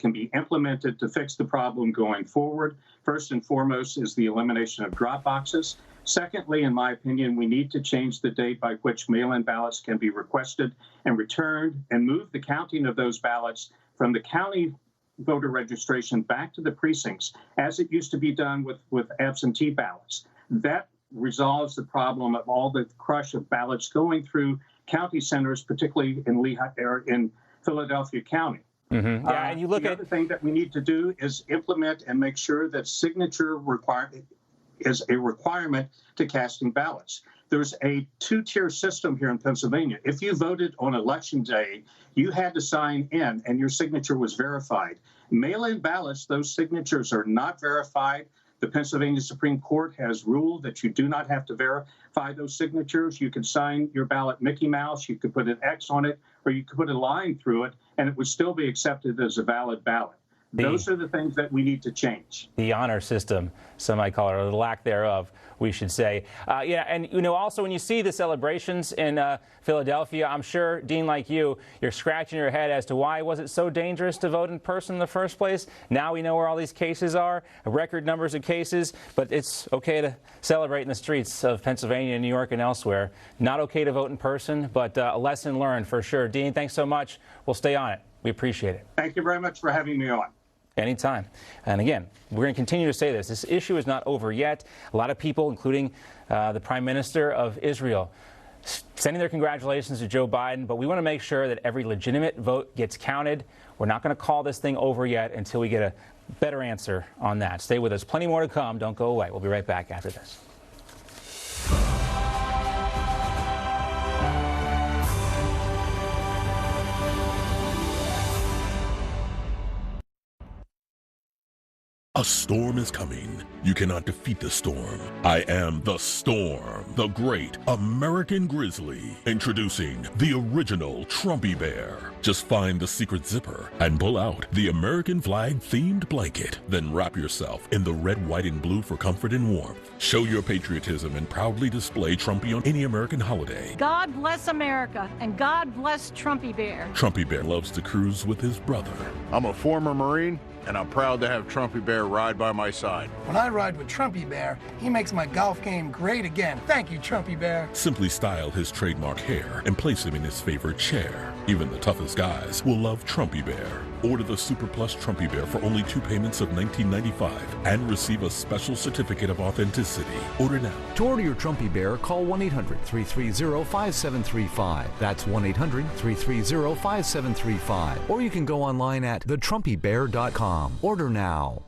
can be implemented to fix the problem going forward. First and foremost is the elimination of drop boxes. Secondly, in my opinion, we need to change the date by which mail-in ballots can be requested and returned and move the counting of those ballots from the county voter registration back to the precincts as it used to be done with absentee ballots. That resolves the problem of all the crush of ballots going through county centers, particularly in Philadelphia County. Mm-hmm. Yeah, and you look the other thing that we need to do is implement and make sure that signature is a requirement to casting ballots. There's a two-tier system here in Pennsylvania. If you voted on election day, you had to sign in and your signature was verified. Mail-in ballots, those signatures are not verified. The Pennsylvania Supreme Court has ruled that you do not have to verify those signatures. You can sign your ballot Mickey Mouse, you could put an X on it, or you could put a line through it, and it would still be accepted as a valid ballot. Those are the things that we need to change. The honor system, some might call it, or the lack thereof, we should say. And also when you see the celebrations in Philadelphia, I'm sure, Dean, like you're scratching your head as to why was it so dangerous to vote in person in the first place. Now we know where all these cases are, record numbers of cases, but it's okay to celebrate in the streets of Pennsylvania, New York, and elsewhere. Not okay to vote in person, but a lesson learned for sure. Dean, thanks so much. We'll stay on it. We appreciate it. Thank you very much for having me on. Anytime. And again, we're going to continue to say this. This issue is not over yet. A lot of people, including the Prime Minister of Israel, sending their congratulations to Joe Biden. But we want to make sure that every legitimate vote gets counted. We're not going to call this thing over yet until we get a better answer on that. Stay with us. Plenty more to come. Don't go away. We'll be right back after this. A storm is coming. You cannot defeat the storm. I am the storm, the great American grizzly. Introducing the original Trumpy Bear. Just find the secret zipper and pull out the American flag themed blanket. Then wrap yourself in the red, white, and blue for comfort and warmth. Show your patriotism and proudly display Trumpy on any American holiday. God bless America and God bless Trumpy Bear. Trumpy Bear loves to cruise with his brother. I'm a former Marine, and I'm proud to have Trumpy Bear ride by my side. When I ride with Trumpy Bear, he makes my golf game great again. Thank you, Trumpy Bear. Simply style his trademark hair and place him in his favorite chair. Even the toughest guys will love Trumpy Bear. Order the Super Plus Trumpy Bear for only 2 payments of $19.95 and receive a special certificate of authenticity. Order now. To order your Trumpy Bear, call 1-800-330-5735. That's 1-800-330-5735. Or you can go online at thetrumpybear.com. Order now.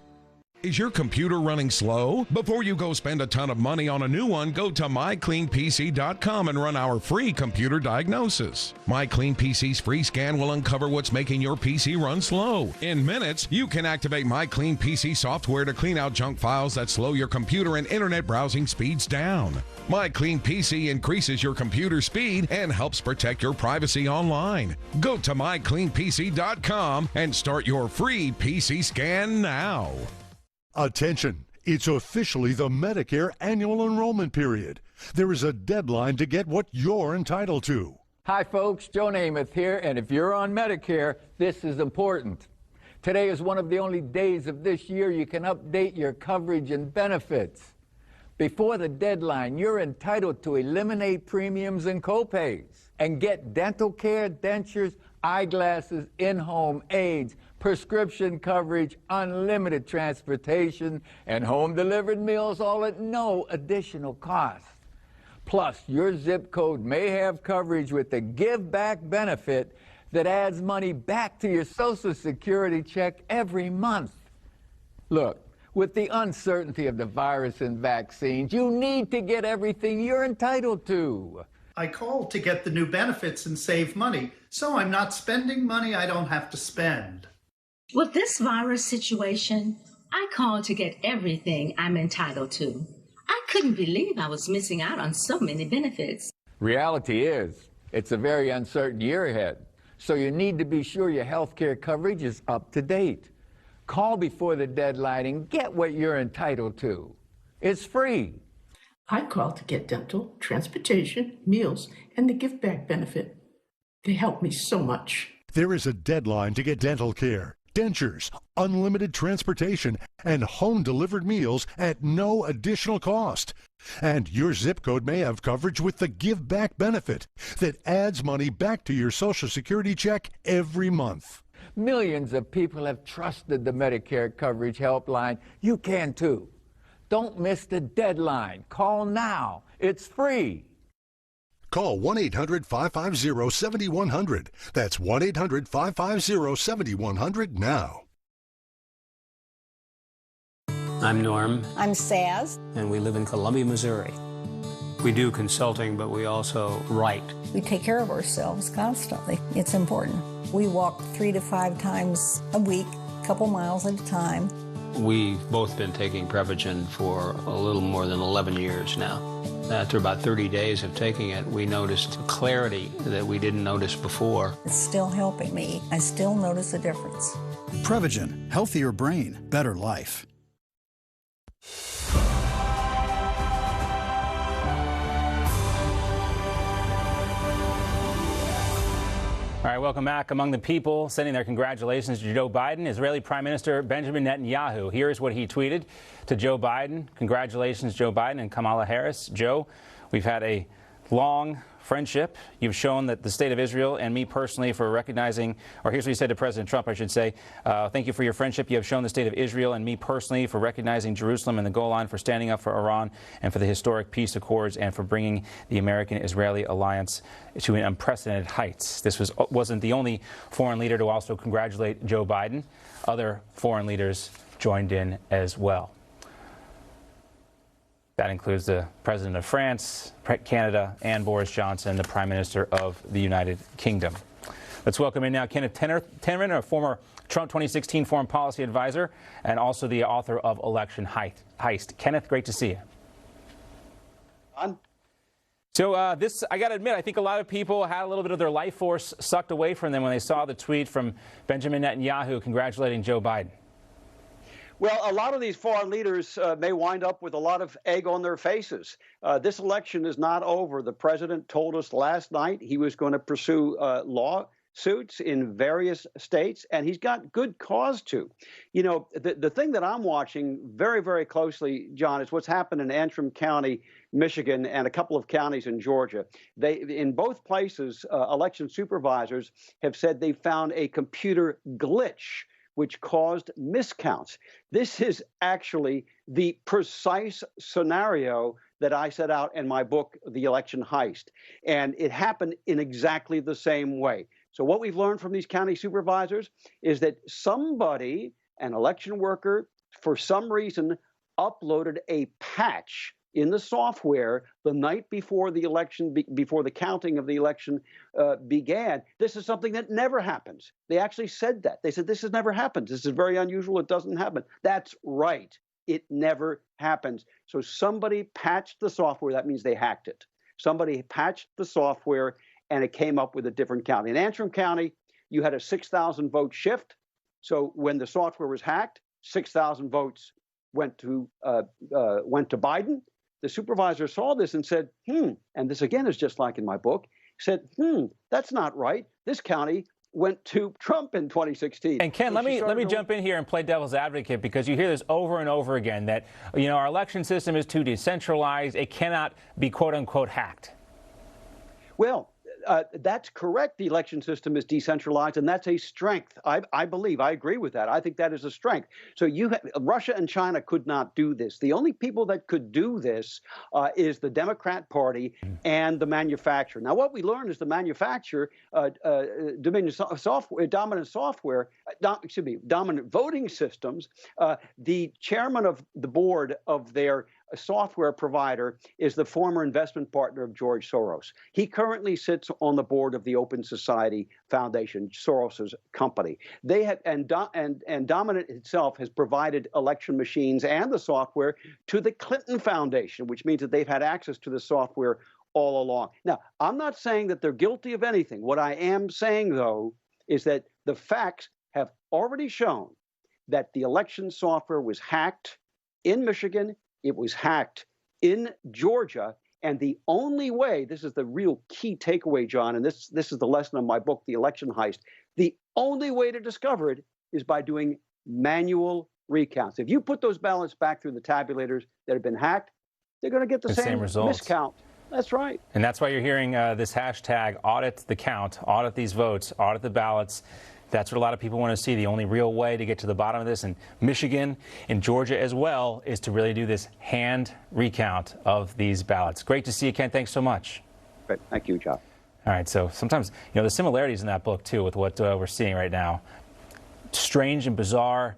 Is your computer running slow? Before you go spend a ton of money on a new one, go to mycleanpc.com and run our free computer diagnosis. MyCleanPC's free scan will uncover what's making your PC run slow. In minutes, you can activate MyCleanPC software to clean out junk files that slow your computer and internet browsing speeds down. MyCleanPC increases your computer speed and helps protect your privacy online. Go to mycleanpc.com and start your free PC scan now. Attention, it's officially the Medicare annual enrollment period. There is a deadline to get what you're entitled to. Hi folks, Joe Namath here, and if you're on Medicare, this is important. Today is one of the only days of this year you can update your coverage and benefits. Before the deadline, you're entitled to eliminate premiums and copays and get dental care, dentures, eyeglasses, in-home aids, prescription coverage, unlimited transportation, and home-delivered meals, all at no additional cost. Plus, your zip code may have coverage with the Give Back benefit that adds money back to your Social Security check every month. Look, with the uncertainty of the virus and vaccines, you need to get everything you're entitled to. I called to get the new benefits and save money, so I'm not spending money I don't have to spend. With this virus situation, I called to get everything I'm entitled to. I couldn't believe I was missing out on so many benefits. Reality is, it's a very uncertain year ahead, so you need to be sure your health care coverage is up to date. Call before the deadline and get what you're entitled to. It's free. I called to get dental, transportation, meals, and the Give Back benefit. They helped me so much. There is a deadline to get dental care, dentures, unlimited transportation, and home-delivered meals at no additional cost. And your zip code may have coverage with the Give Back benefit that adds money back to your Social Security check every month. Millions of people have trusted the Medicare coverage helpline. You can too. Don't miss the deadline. Call now. It's free. Call 1-800-550-7100. That's 1-800-550-7100 now. I'm Norm. I'm Saz. And we live in Columbia, Missouri. We do consulting, but we also write. We take care of ourselves constantly. It's important. We walk 3 to 5 times a week, a couple miles at a time. We've both been taking Prevagen for a little more than 11 years now. After about 30 days of taking it, we noticed clarity that we didn't notice before. It's still helping me. I still notice a difference. Prevagen, healthier brain, better life. All right, welcome back. Among the people sending their congratulations to Joe Biden, Israeli Prime Minister Benjamin Netanyahu. Here's what he tweeted to Joe Biden. Congratulations, Joe Biden and Kamala Harris. Joe, we've had a long friendship. You've shown that the state of Israel and me personally for recognizing, or here's what he said to President Trump, I should say, thank you for your friendship. You have shown the state of Israel and me personally for recognizing Jerusalem and the Golan, for standing up for Iran and for the historic peace accords, and for bringing the American-Israeli alliance to an unprecedented heights. This wasn't the only foreign leader to also congratulate Joe Biden. Other foreign leaders joined in as well. That includes the President of France, Canada, and Boris Johnson, the Prime Minister of the United Kingdom. Let's welcome in now Kenneth Tenman, a former Trump 2016 foreign policy advisor and also the author of Election Heist. Kenneth, great to see you. So I got to admit, I think a lot of people had a little bit of their life force sucked away from them when they saw the tweet from Benjamin Netanyahu congratulating Joe Biden. Well, a lot of these foreign leaders may wind up with a lot of egg on their faces. This election is not over. The president told us last night he was going to pursue law suits in various states, and he's got good cause to. You know, the thing that I'm watching very, very closely, John, is what's happened in Antrim County, Michigan, and a couple of counties in Georgia. In both places, election supervisors have said they found a computer glitch which caused miscounts. This is actually the precise scenario that I set out in my book, The Election Heist. And it happened in exactly the same way. So what we've learned from these county supervisors is that somebody, an election worker, for some reason, uploaded a patch in the software the night before the election, before the counting of the election began. This is something that never happens. They actually said that. They said, this has never happened. This is very unusual. It doesn't happen. That's right. It never happens. So somebody patched the software. That means they hacked it. Somebody patched the software, and it came up with a different count. In Antrim County, you had a 6,000 vote shift. So when the software was hacked, 6,000 votes went to Biden. The supervisor saw this and said, and this again is just like in my book, said, that's not right. This county went to Trump in 2016. And Ken, let me jump in here and play devil's advocate, because you hear this over and over again that, you know, our election system is too decentralized. It cannot be quote unquote hacked. Well, that's correct. The election system is decentralized, and that's a strength. I believe. I agree with that. I think that is a strength. So Russia and China could not do this. The only people that could do this is the Democrat Party and the manufacturer. Now, what we learned is the manufacturer, dominant voting systems. The chairman of the board of their software provider is the former investment partner of George Soros. He currently sits on the board of the Open Society Foundation, Soros's company. They have, and Dominant itself has provided election machines and the software to the Clinton Foundation, which means that they've had access to the software all along. Now, I'm not saying that they're guilty of anything. What I am saying, though, is that the facts have already shown that the election software was hacked in Michigan. It was hacked in Georgia, and the only way, this is the real key takeaway, John, and this is the lesson of my book, The Election Heist, the only way to discover it is by doing manual recounts. If you put those ballots back through the tabulators that have been hacked, they're going to get the same results. Miscount. That's right. And that's why you're hearing this hashtag, audit the count, audit these votes, audit the ballots. That's what a lot of people want to see. The only real way to get to the bottom of this in Michigan and Georgia as well is to really do this hand recount of these ballots. Great to see you, Ken. Thanks so much. Great. Thank you, John. All right. So sometimes, you know, the similarities in that book, too, with what we're seeing right now. Strange and bizarre.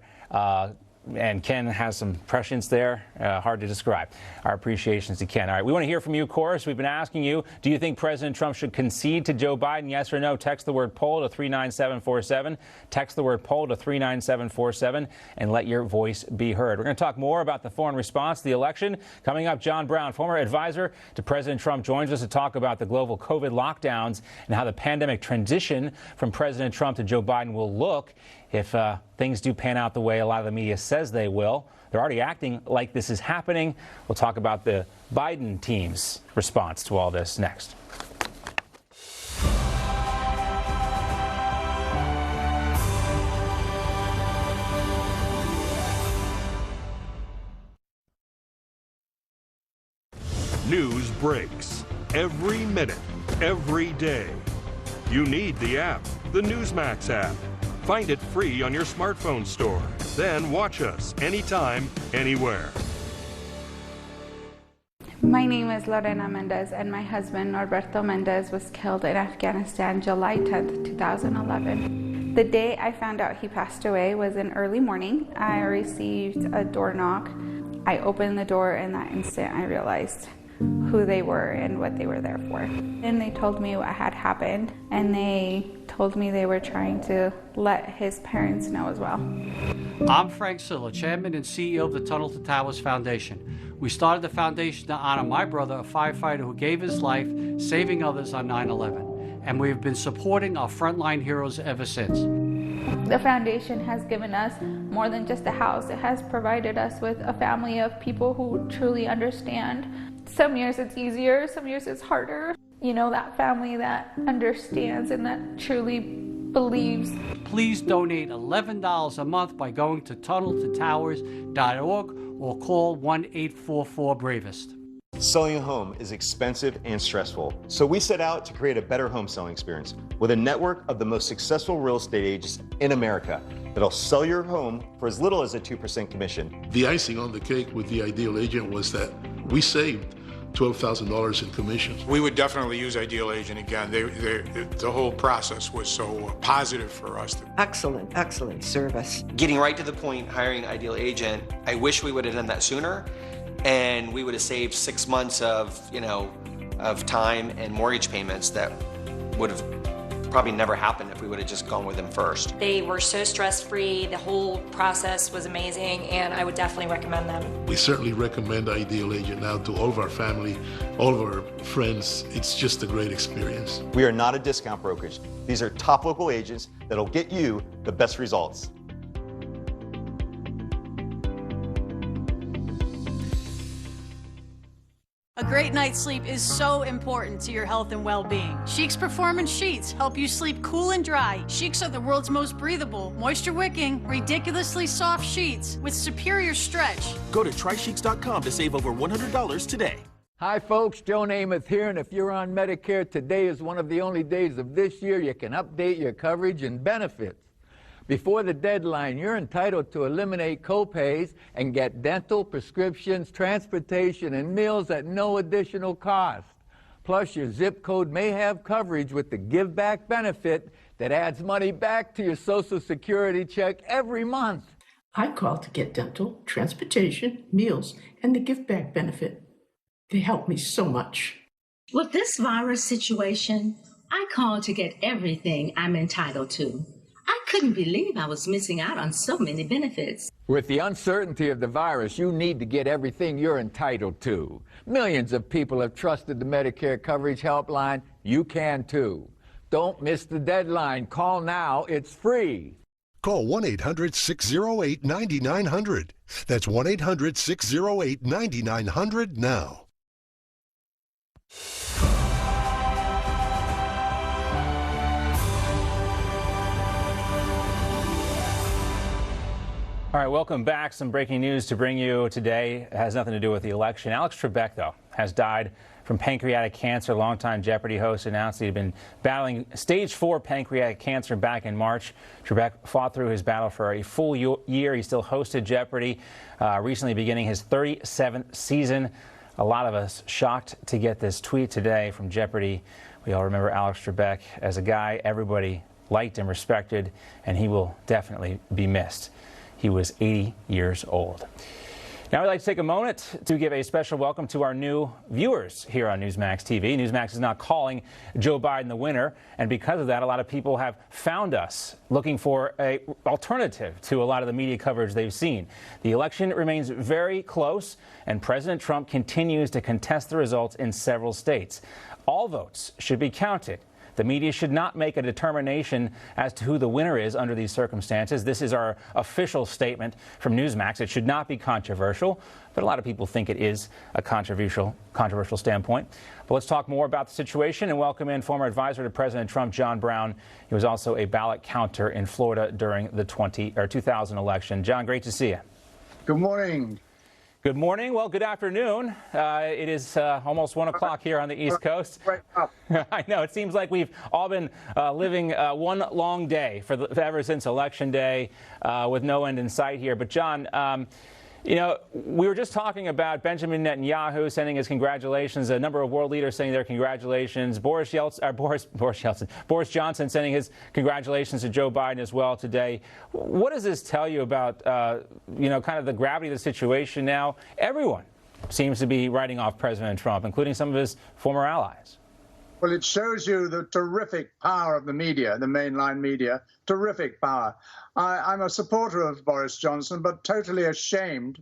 And Ken has some prescience there, hard to describe. Our appreciations to Ken. All right, we want to hear from you, of course. We've been asking you, do you think President Trump should concede to Joe Biden? Yes or no? Text the word poll to 39747. Text the word poll to 39747 and let your voice be heard. We're going to talk more about the foreign response to the election. Coming up, John Brown, former advisor to President Trump, joins us to talk about the global COVID lockdowns and how the pandemic transition from President Trump to Joe Biden will look if things do pan out the way a lot of the media says they will. They're already acting like this is happening. We'll talk about the Biden team's response to all this next. News breaks every minute, every day. You need the app, the Newsmax app. Find it free on your smartphone store. Then watch us anytime, anywhere. My name is Lorena Mendez, and my husband, Norberto Mendez, was killed in Afghanistan July 10th, 2011. The day I found out he passed away was in early morning. I received a door knock. I opened the door, and that instant I realized who they were and what they were there for. And they told me what had happened, and they told me they were trying to let his parents know as well. I'm Frank Silla, Chairman and CEO of the Tunnel to Towers Foundation. We started the foundation to honor my brother, a firefighter who gave his life saving others on 9/11. And we've been supporting our frontline heroes ever since. The foundation has given us more than just a house. It has provided us with a family of people who truly understand. Some years it's easier, some years it's harder. You know, that family that understands and that truly believes. Please donate $11 a month by going to tunneltotowers.org or call 1-844-BRAVEST. Selling a home is expensive and stressful, so we set out to create a better home selling experience with a network of the most successful real estate agents in America that'll sell your home for as little as a 2% commission. The icing on the cake with the Ideal Agent was that we saved $12,000 in commissions. We would definitely use Ideal Agent again. The whole process was so positive for us. Excellent service. Getting right to the point, hiring Ideal Agent, I wish we would have done that sooner, and we would have saved 6 months of time and mortgage payments that would have probably never happened if we would have just gone with them first. They were so stress-free. The whole process was amazing, and I would definitely recommend them. We certainly recommend Ideal Agent now to all of our family, all of our friends. It's just a great experience. We are not a discount brokerage. These are top local agents that'll get you the best results. A great night's sleep is so important to your health and well-being. Chic's Performance Sheets help you sleep cool and dry. Chic's are the world's most breathable, moisture-wicking, ridiculously soft sheets with superior stretch. Go to trycheeks.com to save over $100 today. Hi folks, Joe Namath here, and if you're on Medicare, today is one of the only days of this year you can update your coverage and benefits. Before the deadline, you're entitled to eliminate copays and get dental, prescriptions, transportation, and meals at no additional cost. Plus, your zip code may have coverage with the Give Back benefit that adds money back to your Social Security check every month. I call to get dental, transportation, meals, and the Give Back benefit. They help me so much. With this virus situation, I called to get everything I'm entitled to. I couldn't believe I was missing out on so many benefits. With the uncertainty of the virus, you need to get everything you're entitled to. Millions of people have trusted the Medicare Coverage Helpline. You can too. Don't miss the deadline. Call now. It's free. Call 1-800-608-9900. That's 1-800-608-9900 now. All right, welcome back. Some breaking news to bring you today. It has nothing to do with the election. Alex Trebek, though, has died from pancreatic cancer. Longtime Jeopardy host announced he had been battling stage 4 pancreatic cancer back in March. Trebek fought through his battle for a full year. He still hosted Jeopardy, recently beginning his 37th season. A lot of us shocked to get this tweet today from Jeopardy. We all remember Alex Trebek as a guy everybody liked and respected, and he will definitely be missed. He was 80 years old. Now I'd like to take a moment to give a special welcome to our new viewers here on Newsmax TV. Newsmax is not calling Joe Biden the winner, and because of that, a lot of people have found us looking for an alternative to a lot of the media coverage they've seen. The election remains very close, and President Trump continues to contest the results in several states. All votes should be counted. The media should not make a determination as to who the winner is under these circumstances. This is our official statement from Newsmax. It should not be controversial, but a lot of people think it is a controversial standpoint. But let's talk more about the situation and welcome in former advisor to President Trump, John Brown. He was also a ballot counter in Florida during the 2000 election. John, great to see you. Good morning. Good morning. Well, good afternoon. It is almost 1 o'clock here on the East Coast. I know. It seems like we've all been living one long day ever since Election Day with no end in sight here. But, John, you know, we were just talking about Benjamin Netanyahu sending his congratulations, a number of world leaders saying their congratulations, Boris Johnson sending his congratulations to Joe Biden as well today. What does this tell you about, you know, kind of the gravity of the situation now? Everyone seems to be writing off President Trump, including some of his former allies. Well, it shows you the terrific power of the media, the mainline media, terrific power. I'm a supporter of Boris Johnson, but totally ashamed,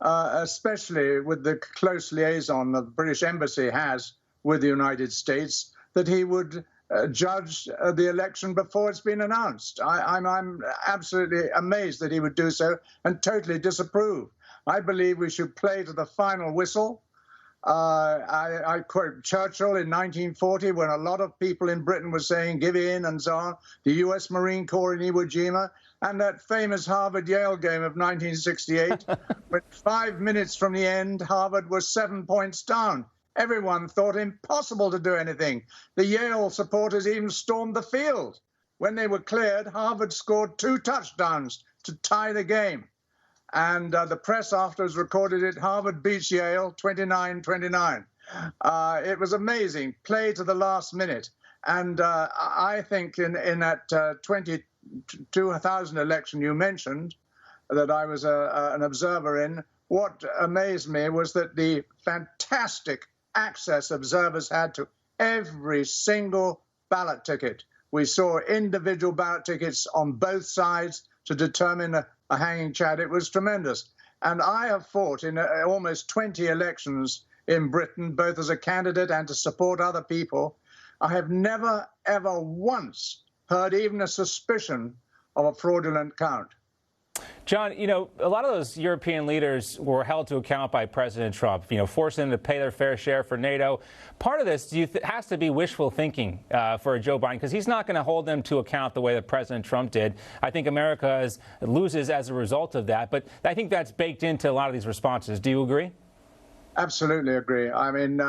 especially with the close liaison the British Embassy has with the United States, that he would judge the election before it's been announced. I'm absolutely amazed that he would do so and totally disapprove. I believe we should play to the final whistle. I quote Churchill in 1940 when a lot of people in Britain were saying give in and so on, the U.S. Marine Corps in Iwo Jima, and that famous Harvard-Yale game of 1968 when 5 minutes from the end, Harvard was 7 points down. Everyone thought impossible to do anything. The Yale supporters even stormed the field. When they were cleared, Harvard scored 2 touchdowns to tie the game. And the press afterwards recorded it, Harvard beats Yale 29-29. It was amazing, play to the last minute. And I think in that 2000 election you mentioned that I was an observer in, what amazed me was that the fantastic access observers had to every single ballot ticket. We saw individual ballot tickets on both sides to determine a hanging chad. It was tremendous. And I have fought in almost 20 elections in Britain, both as a candidate and to support other people. I have never, ever once heard even a suspicion of a fraudulent count. John, you know, a lot of those European leaders were held to account by President Trump, you know, forcing them to pay their fair share for NATO. Part of this has to be wishful thinking for Joe Biden, because he's not going to hold them to account the way that President Trump did. I think America loses as a result of that, but I think that's baked into a lot of these responses. Do you agree? Absolutely agree. I mean,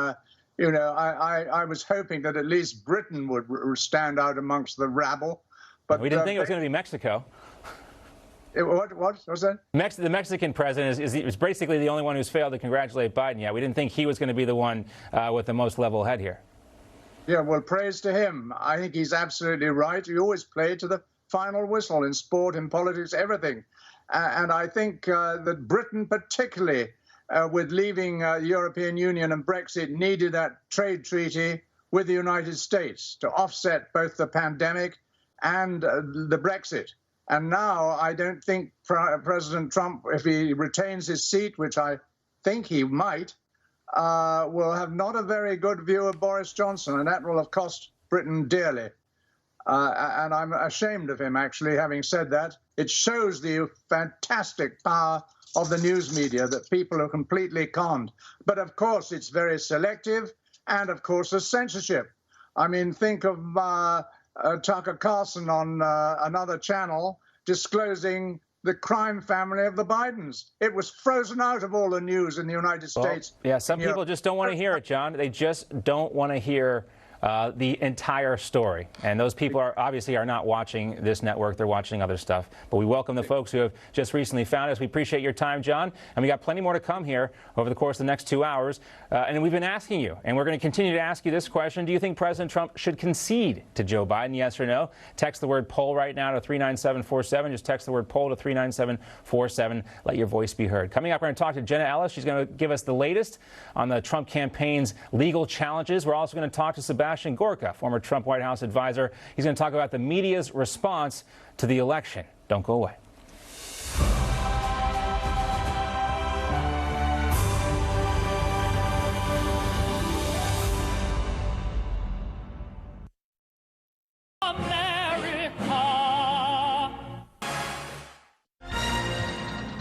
you know, I was hoping that at least Britain would stand out amongst the rabble. But we didn't think it was going to be Mexico. What was that? The Mexican president is basically the only one who's failed to congratulate Biden yet. We didn't think he was going to be the one with the most level head here. Yeah, well, praise to him. I think he's absolutely right. He always played to the final whistle in sport, in politics, everything. And I think that Britain particularly, with leaving the European Union and Brexit, needed that trade treaty with the United States to offset both the pandemic and the Brexit. And now I don't think President Trump, if he retains his seat, which I think he might, will have not a very good view of Boris Johnson, and that will have cost Britain dearly. And I'm ashamed of him, actually, having said that. It shows the fantastic power of the news media, that people are completely conned. But, of course, it's very selective, and, of course, there's censorship. I mean, think of Tucker Carlson on another channel disclosing the crime family of the Bidens. It was frozen out of all the news in the United States. Yeah, some people just don't want to hear it, John. They just don't want to hear the entire story. And those people obviously are not watching this network. They're watching other stuff. But we welcome the folks who have just recently found us. We appreciate your time, John. And we got plenty more to come here over the course of the next 2 hours. And we've been asking you, and we're going to continue to ask you this question. Do you think President Trump should concede to Joe Biden? Yes or no? Text the word poll right now to 39747. Just text the word poll to 39747. Let your voice be heard. Coming up, we're going to talk to Jenna Ellis. She's going to give us the latest on the Trump campaign's legal challenges. We're also going to talk to Sebastian Gorka, former Trump White House advisor. He's going to talk about the media's response to the election. Don't go away.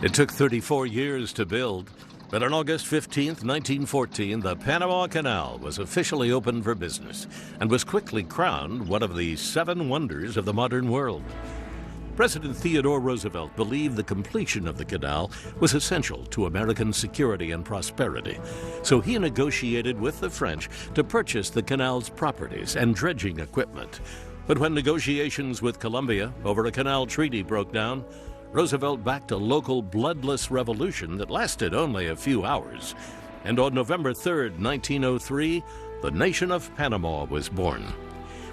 It took 34 years to build, but on August 15, 1914, the Panama Canal was officially opened for business and was quickly crowned one of the 7 wonders of the modern world. President Theodore Roosevelt believed the completion of the canal was essential to American security and prosperity, so he negotiated with the French to purchase the canal's properties and dredging equipment. But when negotiations with Colombia over a canal treaty broke down, Roosevelt backed a local bloodless revolution that lasted only a few hours. And on November 3, 1903, the nation of Panama was born.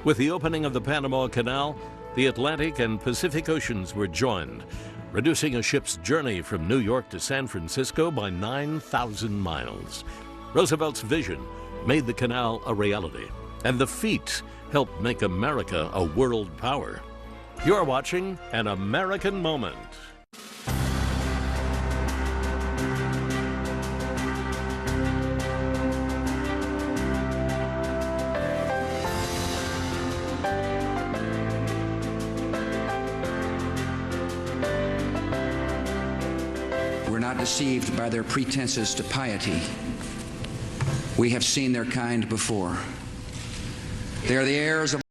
With the opening of the Panama Canal, the Atlantic and Pacific Oceans were joined, reducing a ship's journey from New York to San Francisco by 9,000 miles. Roosevelt's vision made the canal a reality, and the feat helped make America a world power. You're watching An American Moment. We're not deceived by their pretenses to piety. We have seen their kind before. They are the heirs of